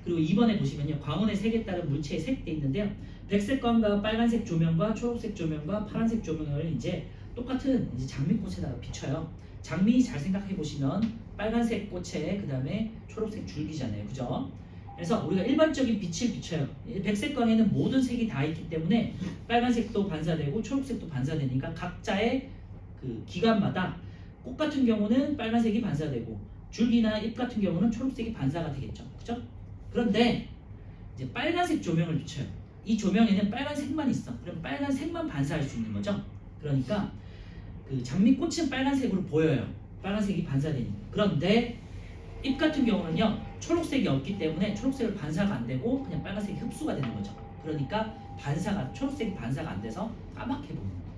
그리고 2번에 보시면요. 광원의 색에 따른 물체의 색돼 있는데요. 백색광과 빨간색 조명과 초록색 조명과 파란색 조명을 이제 똑같은 이제 장미꽃에다가 비춰요. 장미 잘 생각해 보시면 빨간색 꽃에 그 다음에 초록색 줄기잖아요. 그죠? 그래서 우리가 일반적인 빛을 비춰요. 백색광에는 모든 색이 다 있기 때문에 빨간색도 반사되고 초록색도 반사되니까 각자의 그 기관마다 꽃 같은 경우는 빨간색이 반사되고 줄기나 잎 같은 경우는 초록색이 반사가 되겠죠. 그죠? 그런데 이제 빨간색 조명을 비춰요. 이 조명에는 빨간색만 있어. 그럼 빨간색만 반사할 수 있는 거죠. 그러니까 그 장미꽃은 빨간색으로 보여요. 빨간색이 반사되니까. 그런데 잎 같은 경우는요. 초록색이 없기 때문에 초록색을 반사가 안 되고 그냥 빨간색이 흡수가 되는 거죠. 그러니까 초록색이 반사가 안 돼서 까맣게 보이는 거예요.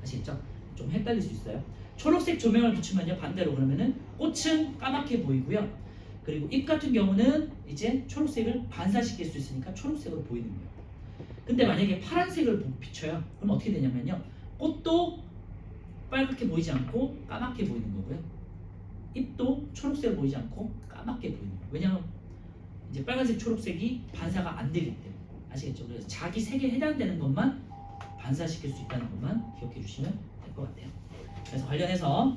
아시겠죠? 좀 헷갈릴 수 있어요. 초록색 조명을 비추면요. 반대로 그러면은 꽃은 까맣게 보이고요. 그리고 잎 같은 경우는 이제 초록색을 반사시킬 수 있으니까 초록색으로 보이는 거예요. 근데 만약에 파란색을 비춰요. 그럼 어떻게 되냐면요. 꽃도 빨갛게 보이지 않고 까맣게 보이는 거고요. 잎도 초록색으로 보이지 않고 까맣게 보이는 거예요. 왜냐하면 이제 빨간색, 초록색이 반사가 안 되기 때문에. 아시겠죠? 그래서 자기 색에 해당되는 것만 반사시킬 수 있다는 것만 기억해 주시면 될 것 같아요. 그래서 관련해서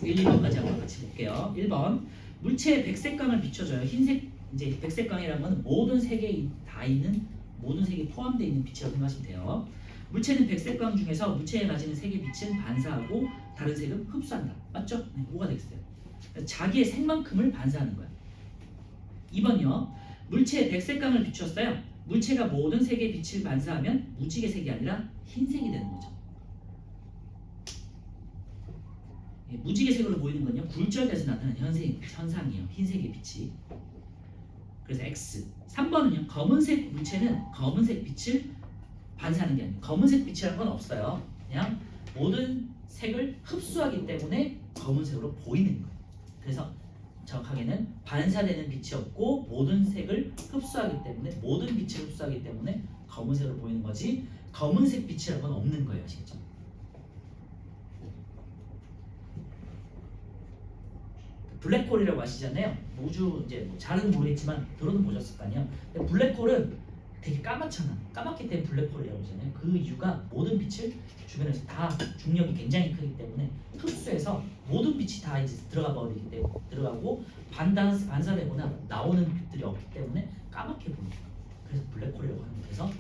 1, 2번까지 한번 같이 볼게요. 1번. 물체에 백색광을 비춰줘요. 흰색 이제 백색광이라는 건 모든 색에 다 있는 모든 색이 포함되어 있는 빛이라고 생각하시면 돼요. 물체는 백색광 중에서 물체에 가지는 색의 빛은 반사하고 다른 색은 흡수한다. 맞죠? 네, 뭐가 되겠어요? 자기의 색만큼을 반사하는 거야. 2번요. 물체에 백색광을 비추었어요. 물체가 모든 색의 빛을 반사하면 무지개색이 아니라 흰색이 되는 거죠. 무지개색으로 보이는 건요. 굴절돼서 나타나는 현상이에요. 흰색의 빛이. 그래서 X. 3번은요. 검은색 물체는 검은색 빛을 반사하는 게 아니에요. 검은색 빛이라는 건 없어요. 그냥 모든 색을 흡수하기 때문에 검은색으로 보이는 거예요. 그래서 정확하게는 반사되는 빛이 없고 모든 색을 흡수하기 때문에 모든 빛을 흡수하기 때문에 검은색으로 보이는 거지 검은색 빛이라는 건 없는 거예요. 아시겠죠? 블랙홀이라고 아시잖아요. 우주 이제 잘은 모르겠지만 들어는 보셨을 거 아니에요. 근데 블랙홀은 되게 까맣잖아. 까맣기 때문에 블랙홀이라고 하잖아요. 그 이유가 모든 빛을 주변에서 다 중력이 굉장히 크기 때문에 흡수해서 모든 빛이 다 이제 들어가 버리기 때문에 들어가고 반사되거나 나오는 빛들이 없기 때문에 까맣게 보입니다. 그래서 블랙홀이라고 하는 거예요. 그래서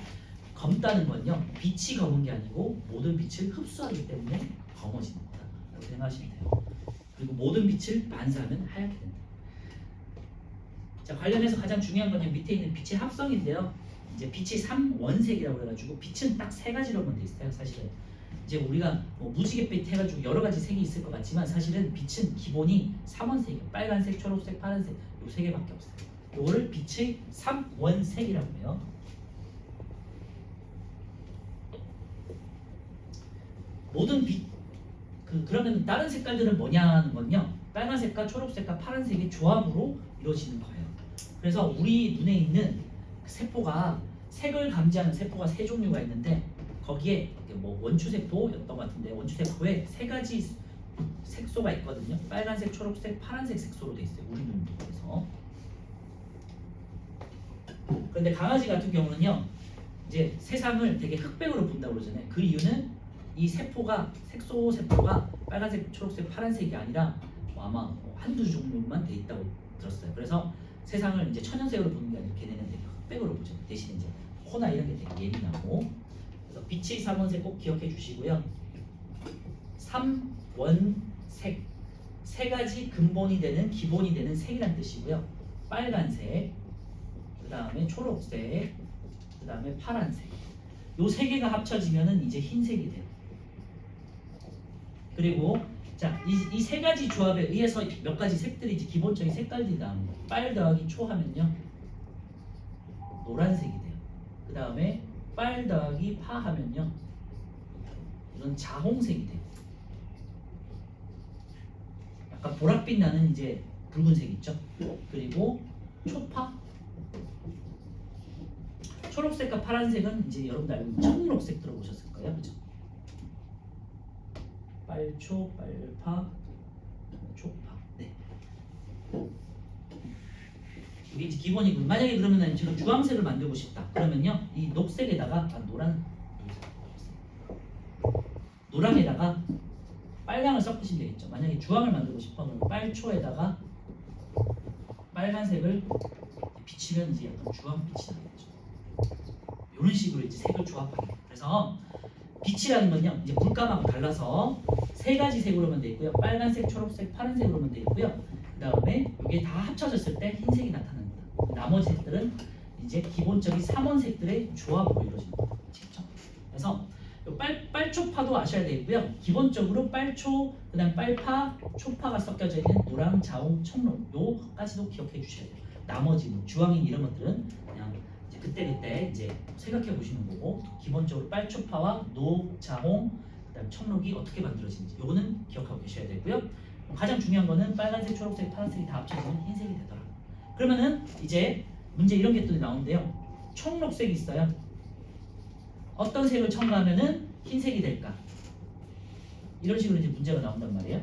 검다는 건요 빛이 검은 게 아니고 모든 빛을 흡수하기 때문에 검어지는 거다. 이렇게 생각하시면 돼요. 그리고 모든 빛을 반사하면 하얗게 된다. 자, 관련해서 가장 중요한 건 밑에 있는 빛의 합성인데요. 이제 빛이 3원색이라고 해가지고 빛은 딱 세 가지로만 돼 있어요. 사실은 이제 우리가 뭐 무지갯빛 해가지고 여러 가지 색이 있을 것 같지만 사실은 빛은 기본이 3원색이에요. 빨간색, 초록색, 파란색 요 세 개밖에 없어요. 요거를 빛의 3원색이라고 해요. 모든 빛 그러면 다른 색깔들은 뭐냐는 건요. 빨간색과 초록색과 파란색의 조합으로 이루어지는 거예요. 그래서 우리 눈에 있는 세포가 색을 감지하는 세포가 세 종류가 있는데 거기에 뭐 원추세포였던 것 같은데 원추세포에 세 가지 색소가 있거든요. 빨간색, 초록색, 파란색 색소로 돼 있어요. 우리 눈에서. 그런데 강아지 같은 경우는요. 이제 세상을 되게 흑백으로 본다고 그러잖아요. 그 이유는 이 세포가 세포가 빨간색, 초록색, 파란색이 아니라 아마 한두 종류만 돼 있다고 들었어요. 그래서 세상을 이제 천연색으로 보는 게 아니라 걔네는 되게 흑백으로 보죠. 대신 이제 코나 이런 게 되게 예민하고. 그래서 빛의 3원색 꼭 기억해 주시고요. 3원색 세 가지 근본이 되는 기본이 되는 색이란 뜻이고요. 빨간색, 그 다음에 초록색, 그 다음에 파란색. 요 세 개가 합쳐지면은 이제 흰색이 돼요. 그리고 자, 이 세 가지 조합에 의해서 몇 가지 색들이 이제 기본적인 색깔들이 나오는 거예요. 빨 더하기 초 하면요 노란색이 돼요. 그 다음에 빨 더하기 파 하면요 이건 자홍색이 돼요. 약간 보랏빛 나는 이제 붉은색 있죠. 그리고 초파, 초록색과 파란색은 이제 여러분들 알고 있는 청록색 들어보셨을 거예요, 그죠? 빨초, 빨파, 초파. 네. 이게 이제 기본이고 만약에 그러면은 제가 주황색을 만들고 싶다. 그러면요 이 녹색에다가 노랑에다가 빨강을 섞으시면 되겠죠. 만약에 주황을 만들고 싶어 그러면 빨초에다가 빨간색을 비치면 이제 약간 주황빛이 나겠죠. 이런 식으로 이제 색을 조합하게. 그래서 빛이라는 건요 이제 물감하고 달라서 세 가지 색으로만 되어 있고요. 빨간색, 초록색, 파란색으로만 되어 있고요. 그 다음에 이게 다 합쳐졌을 때 흰색이 나타납니다. 나머지 색들은 이제 기본적인 3원색들의 조합으로 이루어집니다. 아시겠죠? 그래서 빨초파도 아셔야 되고요. 기본적으로 빨초, 그다음 빨파, 초파가 섞여져 있는 노랑, 자홍, 청록 요까지도 기억해 주셔야 돼요. 나머지 뭐 주황인 이런 것들은 그냥 이제 그때 이제 생각해 보시는 거고 기본적으로 빨초파와 노, 자홍, 그다음 청록이 어떻게 만들어지는지 요거는 기억하고 계셔야 되고요. 가장 중요한 거는 빨간색, 초록색, 파란색이 다 합쳐지면 흰색이 되더라. 그러면은 이제 문제 이런 게 또 나오는데요. 청록색이 있어요. 어떤 색을 첨가하면은 흰색이 될까? 이런 식으로 이제 문제가 나온단 말이에요.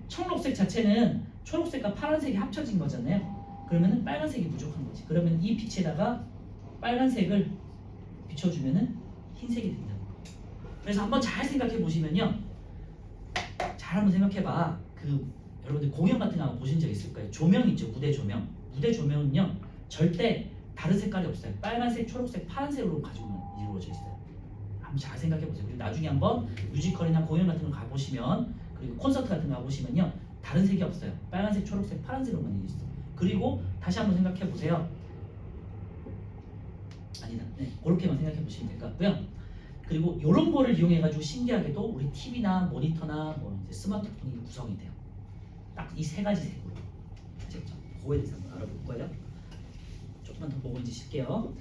청록색 자체는 초록색과 파란색이 합쳐진 거잖아요. 그러면은 빨간색이 부족한 거지. 그러면 이 빛에다가 빨간색을 비춰주면은 흰색이 된다는 거예요. 그래서 한번 잘 생각해 보시면요. 잘 한번 생각해봐. 여러분들 공연 같은 거 한번 보신 적 있을 거예요. 조명 있죠, 무대 조명. 무대 조명은요 절대 다른 색깔이 없어요. 빨간색, 초록색, 파란색으로 가지고는 이루어져 있어요. 한번 잘 생각해 보세요. 그리고 나중에 한번 뮤지컬이나 공연 같은 거 가보시면 그리고 콘서트 같은 거 가보시면요 다른 색이 없어요. 빨간색, 초록색, 파란색으로만 되어 있어요. 그리고 다시 한번 생각해 보세요. 아니다. 네, 그렇게만 생각해 보시면 될 것 같고요. 그리고 이런 거를 이용해 가지고 신기하게도 우리 TV나 모니터나 뭐 이제 스마트폰이 구성이 돼요. 딱 이 세 가지 색으로. 아시겠죠? 그거에 대해서 한번 알아볼 거예요. 조금만 더 보고 이제 쉴게요.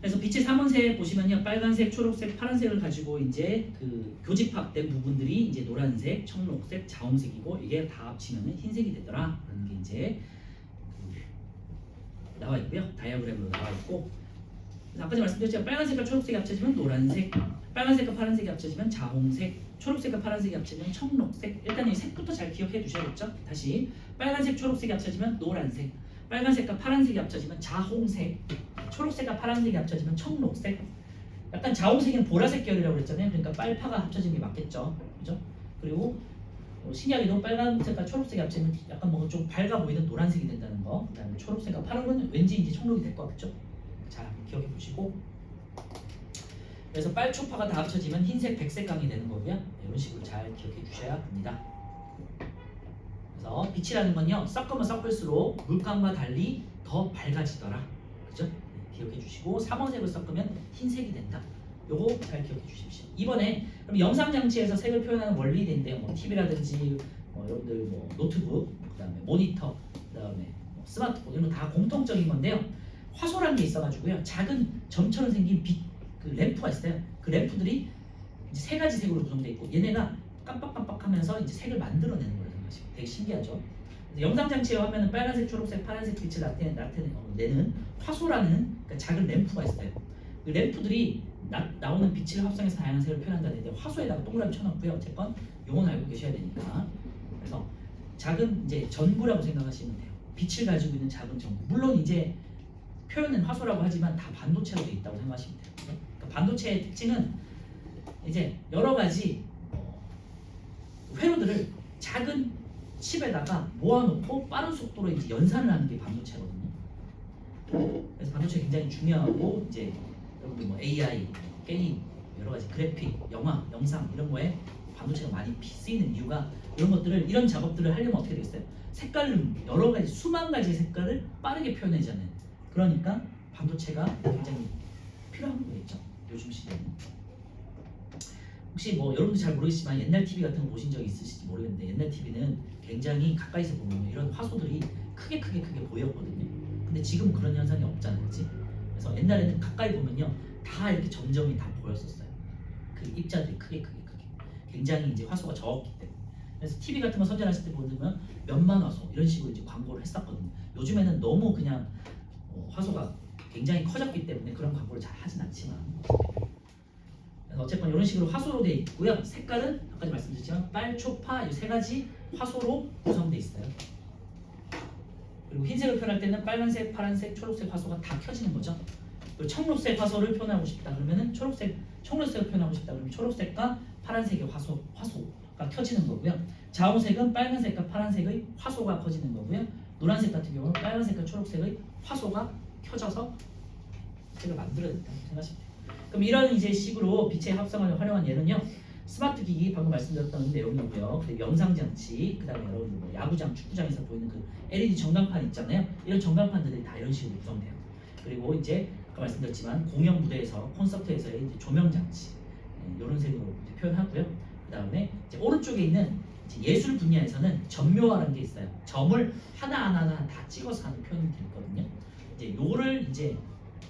그래서 빛의 3원색 보시면요 빨간색, 초록색, 파란색을 가지고 이제 그 교집합된 부분들이 이제 노란색, 청록색, 자홍색이고 이게 다 합치면은 흰색이 되더라. 그런 게 이제 나와 있고요. 다이어그램으로 나와 있고. 아까 전에 말씀드렸지만 빨간색과 초록색이 합쳐지면 노란색, 빨간색과 파란색이 합쳐지면 자홍색, 초록색과 파란색이 합쳐지면 청록색. 일단 이 색부터 잘 기억해 두셔야겠죠. 다시 빨간색, 초록색이 합쳐지면 노란색, 빨간색과 파란색이 합쳐지면 자홍색, 초록색과 파란색이 합쳐지면 청록색. 약간 자홍색은 보라색 계열이라고 그랬잖아요. 그러니까 빨파가 합쳐진 게 맞겠죠, 그죠? 그리고 신기하게도 빨간색과 초록색이 합치면 약간 뭔가 좀 밝아 보이는 노란색이 된다는 거. 그다음에 초록색과 파란은 왠지 이제 청록이 될 것 같죠? 잘 기억해 보시고. 그래서 빨초파가 다 합쳐지면 흰색, 백색 강이 되는 거고요. 이런 식으로 잘 기억해 주셔야 합니다. 그래서 빛이라는 건요 섞으면 섞을수록 물감과 달리 더 밝아지더라. 그죠? 네, 기억해 주시고 삼원색을 섞으면 흰색이 된다. 요거 잘 기억해 주십시오. 이번에 그럼 영상 장치에서 색을 표현하는 원리인데요. 뭐 TV라든지 여러분들 뭐 노트북, 그다음에 모니터, 그다음에 뭐 스마트폰 이런 거 다 공통적인 건데요. 화소라는 게 있어가지고요. 작은 점처럼 생긴 빛, 그 램프가 있어요. 그 램프들이 이제 세 가지 색으로 구성되어 있고 얘네가 깜빡깜빡하면서 이제 색을 만들어내는 거라고 생각하시면 되게 신기하죠. 영상 장치에 화면은 빨간색, 초록색, 파란색 빛을 나타내는 화소라는 그러니까 작은 램프가 있어요. 그 램프들이 나오는 빛을 합성해서 다양한 색을 표현한다는데 화소에다가 동그라미 쳐놓고요. 어쨌건 용어는 알고 계셔야 되니까. 그래서 작은 이제 전구라고 생각하시면 돼요. 빛을 가지고 있는 작은 전구. 물론 이제 표현은 화소라고 하지만 다 반도체로 되어 있다고 생각하시면 돼요. 그러니까 반도체의 특징은 이제 여러 가지 회로들을 작은 칩에다가 모아놓고 빠른 속도로 이제 연산을 하는 게 반도체거든요. 그래서 반도체 굉장히 중요하고 이제 여러분들 뭐 AI, 게임, 여러 가지 그래픽, 영화, 영상 이런 거에 반도체가 많이 쓰이는 이유가 이런 것들을 이런 작업들을 하려면 어떻게 되겠어요? 색깔을 여러 가지 수만 가지 색깔을 빠르게 표현해주잖아요. 그러니까 반도체가 굉장히 필요한 거겠죠. 요즘 시대에는. 혹시 뭐 여러분들 잘 모르겠지만 옛날 TV 같은 거 보신 적 있으실지 모르겠는데 옛날 TV는 굉장히 가까이서 보면 이런 화소들이 크게 보였거든요. 근데 지금 그런 현상이 없잖아요, 그렇지? 그래서 옛날에는 가까이 보면요 다 이렇게 점점이 다 보였었어요. 그 입자들이 크게 굉장히 이제 화소가 적었기 때문에. 그래서 TV 같은 거 선전하실 때 보면 몇만 화소 이런 식으로 이제 광고를 했었거든요. 요즘에는 너무 그냥 화소가 굉장히 커졌기 때문에 그런 광고를 잘 하진 않지만 어쨌건 이런 식으로 화소로 되어 있고요. 색깔은 아까 말씀드렸지만 빨, 초, 파 이 세 가지 화소로 구성되어 있어요. 그리고 흰색을 표현할 때는 빨간색, 파란색, 초록색 화소가 다 켜지는 거죠. 그리고 청록색 화소를 표현하고 싶다 그러면은 청록색을 표현하고 싶다 그러면 초록색과 파란색의 화소가 켜지는 거고요. 자홍색은 빨간색과 파란색의 화소가 켜지는 거고요. 노란색 같은 경우는 빨간색과 초록색의 화소가 켜져서 색을 만들어냈다고 생각하시면 돼요. 그럼 이런 이제 식으로 빛의 합성을 활용한 예는요. 스마트 기기 방금 말씀드렸던 내용이고요. 그리고 영상 장치, 그다음에 여러분들 뭐 야구장, 축구장에서 보이는 그 LED 전광판 있잖아요. 이런 전광판들이 다 이런 식으로 구성돼요. 그리고 이제 아까 말씀드렸지만 공연 무대에서 콘서트에서의 이제 조명 장치 이런 색으로 이제 표현하고요. 그다음에 이제 오른쪽에 있는 이제 예술 분야에서는 점묘화라는 게 있어요. 점을 하나하나 다 찍어서 하는 표현들이 있거든요. 이제 요거를 이제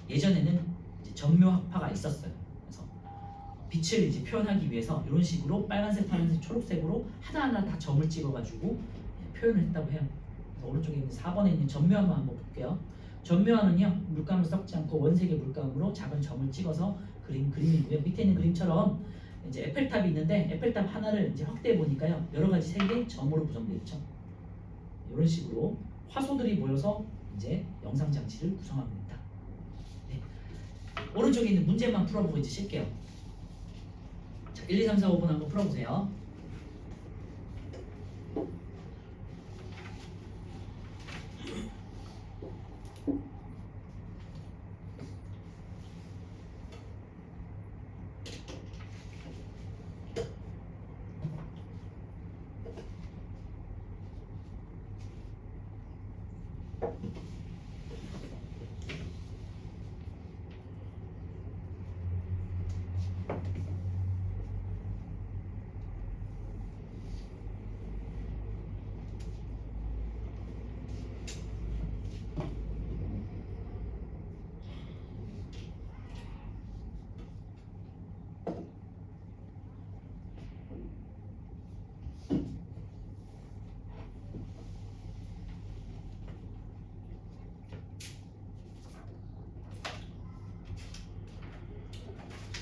예전에는 이제 점묘학파가 있었어요. 그래서 빛을 이제 표현하기 위해서 이런 식으로 빨간색, 파란색, 초록색으로 하나하나 다 점을 찍어가지고 표현을 했다고 해요. 그래서 오른쪽에 있는 4번에 있는 점묘화만 한번 볼게요. 점묘화는요 물감을 섞지 않고 원색의 물감으로 작은 점을 찍어서 그린 그림이고요. 밑에 있는 그림처럼 이제 에펠탑이 있는데 에펠탑 하나를 이제 확대해 보니까요 여러 가지 색의 점으로 구성되어 있죠. 이런 식으로 화소들이 모여서 이제 영상 장치를 구성합니다. 네. 오른쪽에 있는 문제만 풀어보고 이제 쉴게요. 자, 1, 2, 3, 4, 5분 한번 풀어보세요.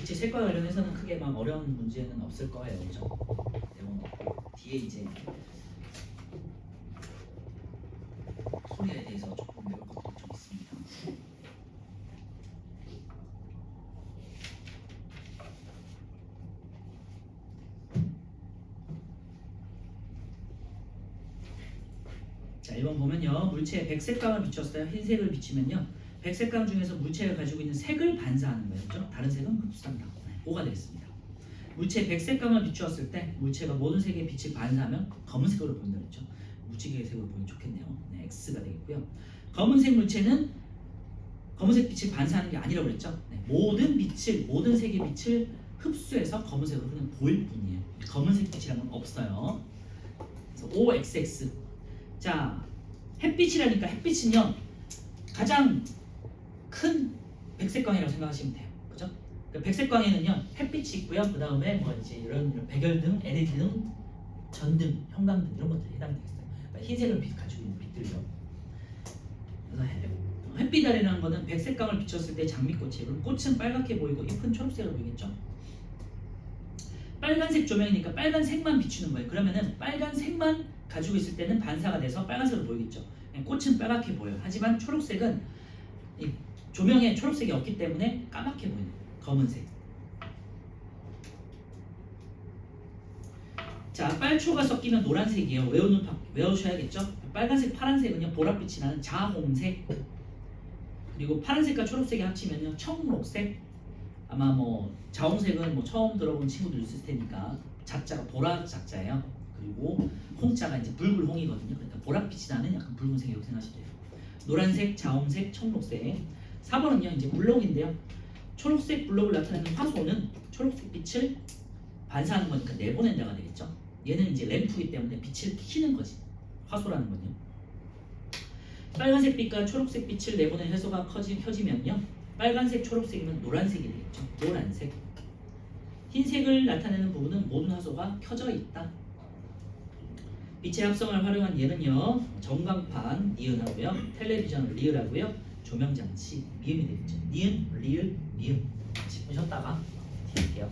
빛의 색과 관련해서는 크게 막 어려운 문제는 없을 거예요, 그죠? 내용은 없고 뒤에 이제 소리에 대해서 조금 배울 것도 좀 있습니다. 자, 1번 보면요, 물체에 백색감을 비췄어요. 흰색을 비치면요. 백색감 중에서 물체가 가지고 있는 색을 반사하는 거예요. 그렇죠? 다른 색은 흡수한다. 5가 되겠습니다. 물체에 백색감을 비추었을 때 물체가 모든 색의 빛을 반사하면 검은색으로 보인다 그랬죠. 무지개색으로 보면 좋겠네요. 네, X가 되겠고요. 검은색 물체는 검은색 빛을 반사하는 게 아니라고 그랬죠. 네, 모든 색의 빛을 흡수해서 검은색으로 그냥 보일 뿐이에요. 검은색 빛이라는 건 없어요. 그래서 OXX. 자, 햇빛이라니까 햇빛은요 가장 큰 백색광이라고 생각하시면 돼요. 그죠? 그러니까 백색광에는요 햇빛이 있고요. 그 다음에 뭐 이제 이런 백열등, LED 등, 전등, 형광등 이런 것들이 해당되겠어요. 그러니까 흰색을 가지고 있는 빛들이죠. 그래서 햇빛 아래라는 거는 백색광을 비췄을 때 장미꽃이, 그럼 꽃은 빨갛게 보이고 잎은 초록색으로 보이겠죠. 빨간색 조명이니까 빨간색만 비추는 거예요. 그러면은 빨간색만 가지고 있을 때는 반사가 돼서 빨간색으로 보이겠죠. 꽃은 빨갛게 보여요. 하지만 초록색은 이 조명에 초록색이 없기 때문에 까맣게 보이는 거예요. 검은색. 자, 빨초가 섞이면 노란색이에요. 외우셔야겠죠. 빨간색, 파란색은요 보랏빛이 나는 자홍색. 그리고 파란색과 초록색이 합치면요 청록색. 아마 뭐 자홍색은 뭐 처음 들어본 친구들 있을 테니까 작자가 보라 작자예요. 그리고 홍자가 이제 붉은 홍이거든요. 그러니까 보랏빛이 나는 약간 붉은색이라고 생각하시면 돼요. 노란색, 자홍색, 청록색. 4번은요 이제 블록인데요. 초록색 블록을 나타내는 화소는 초록색 빛을 반사하는 거니까 내보낸다가 되겠죠. 얘는 이제 램프이기 때문에 빛을 켜는 거지. 화소라는 건요. 빨간색 빛과 초록색 빛을 내보낸 해소가 켜지면요 빨간색, 초록색이면 노란색이 되겠죠. 노란색. 흰색을 나타내는 부분은 모든 화소가 켜져 있다. 빛의 합성을 활용한 얘는요 전광판 니은하고요, 텔레비전 리을하고요, 조명장치 미음이 되겠죠. 니은, 리을, 미음 짚으셨다가 드릴게요.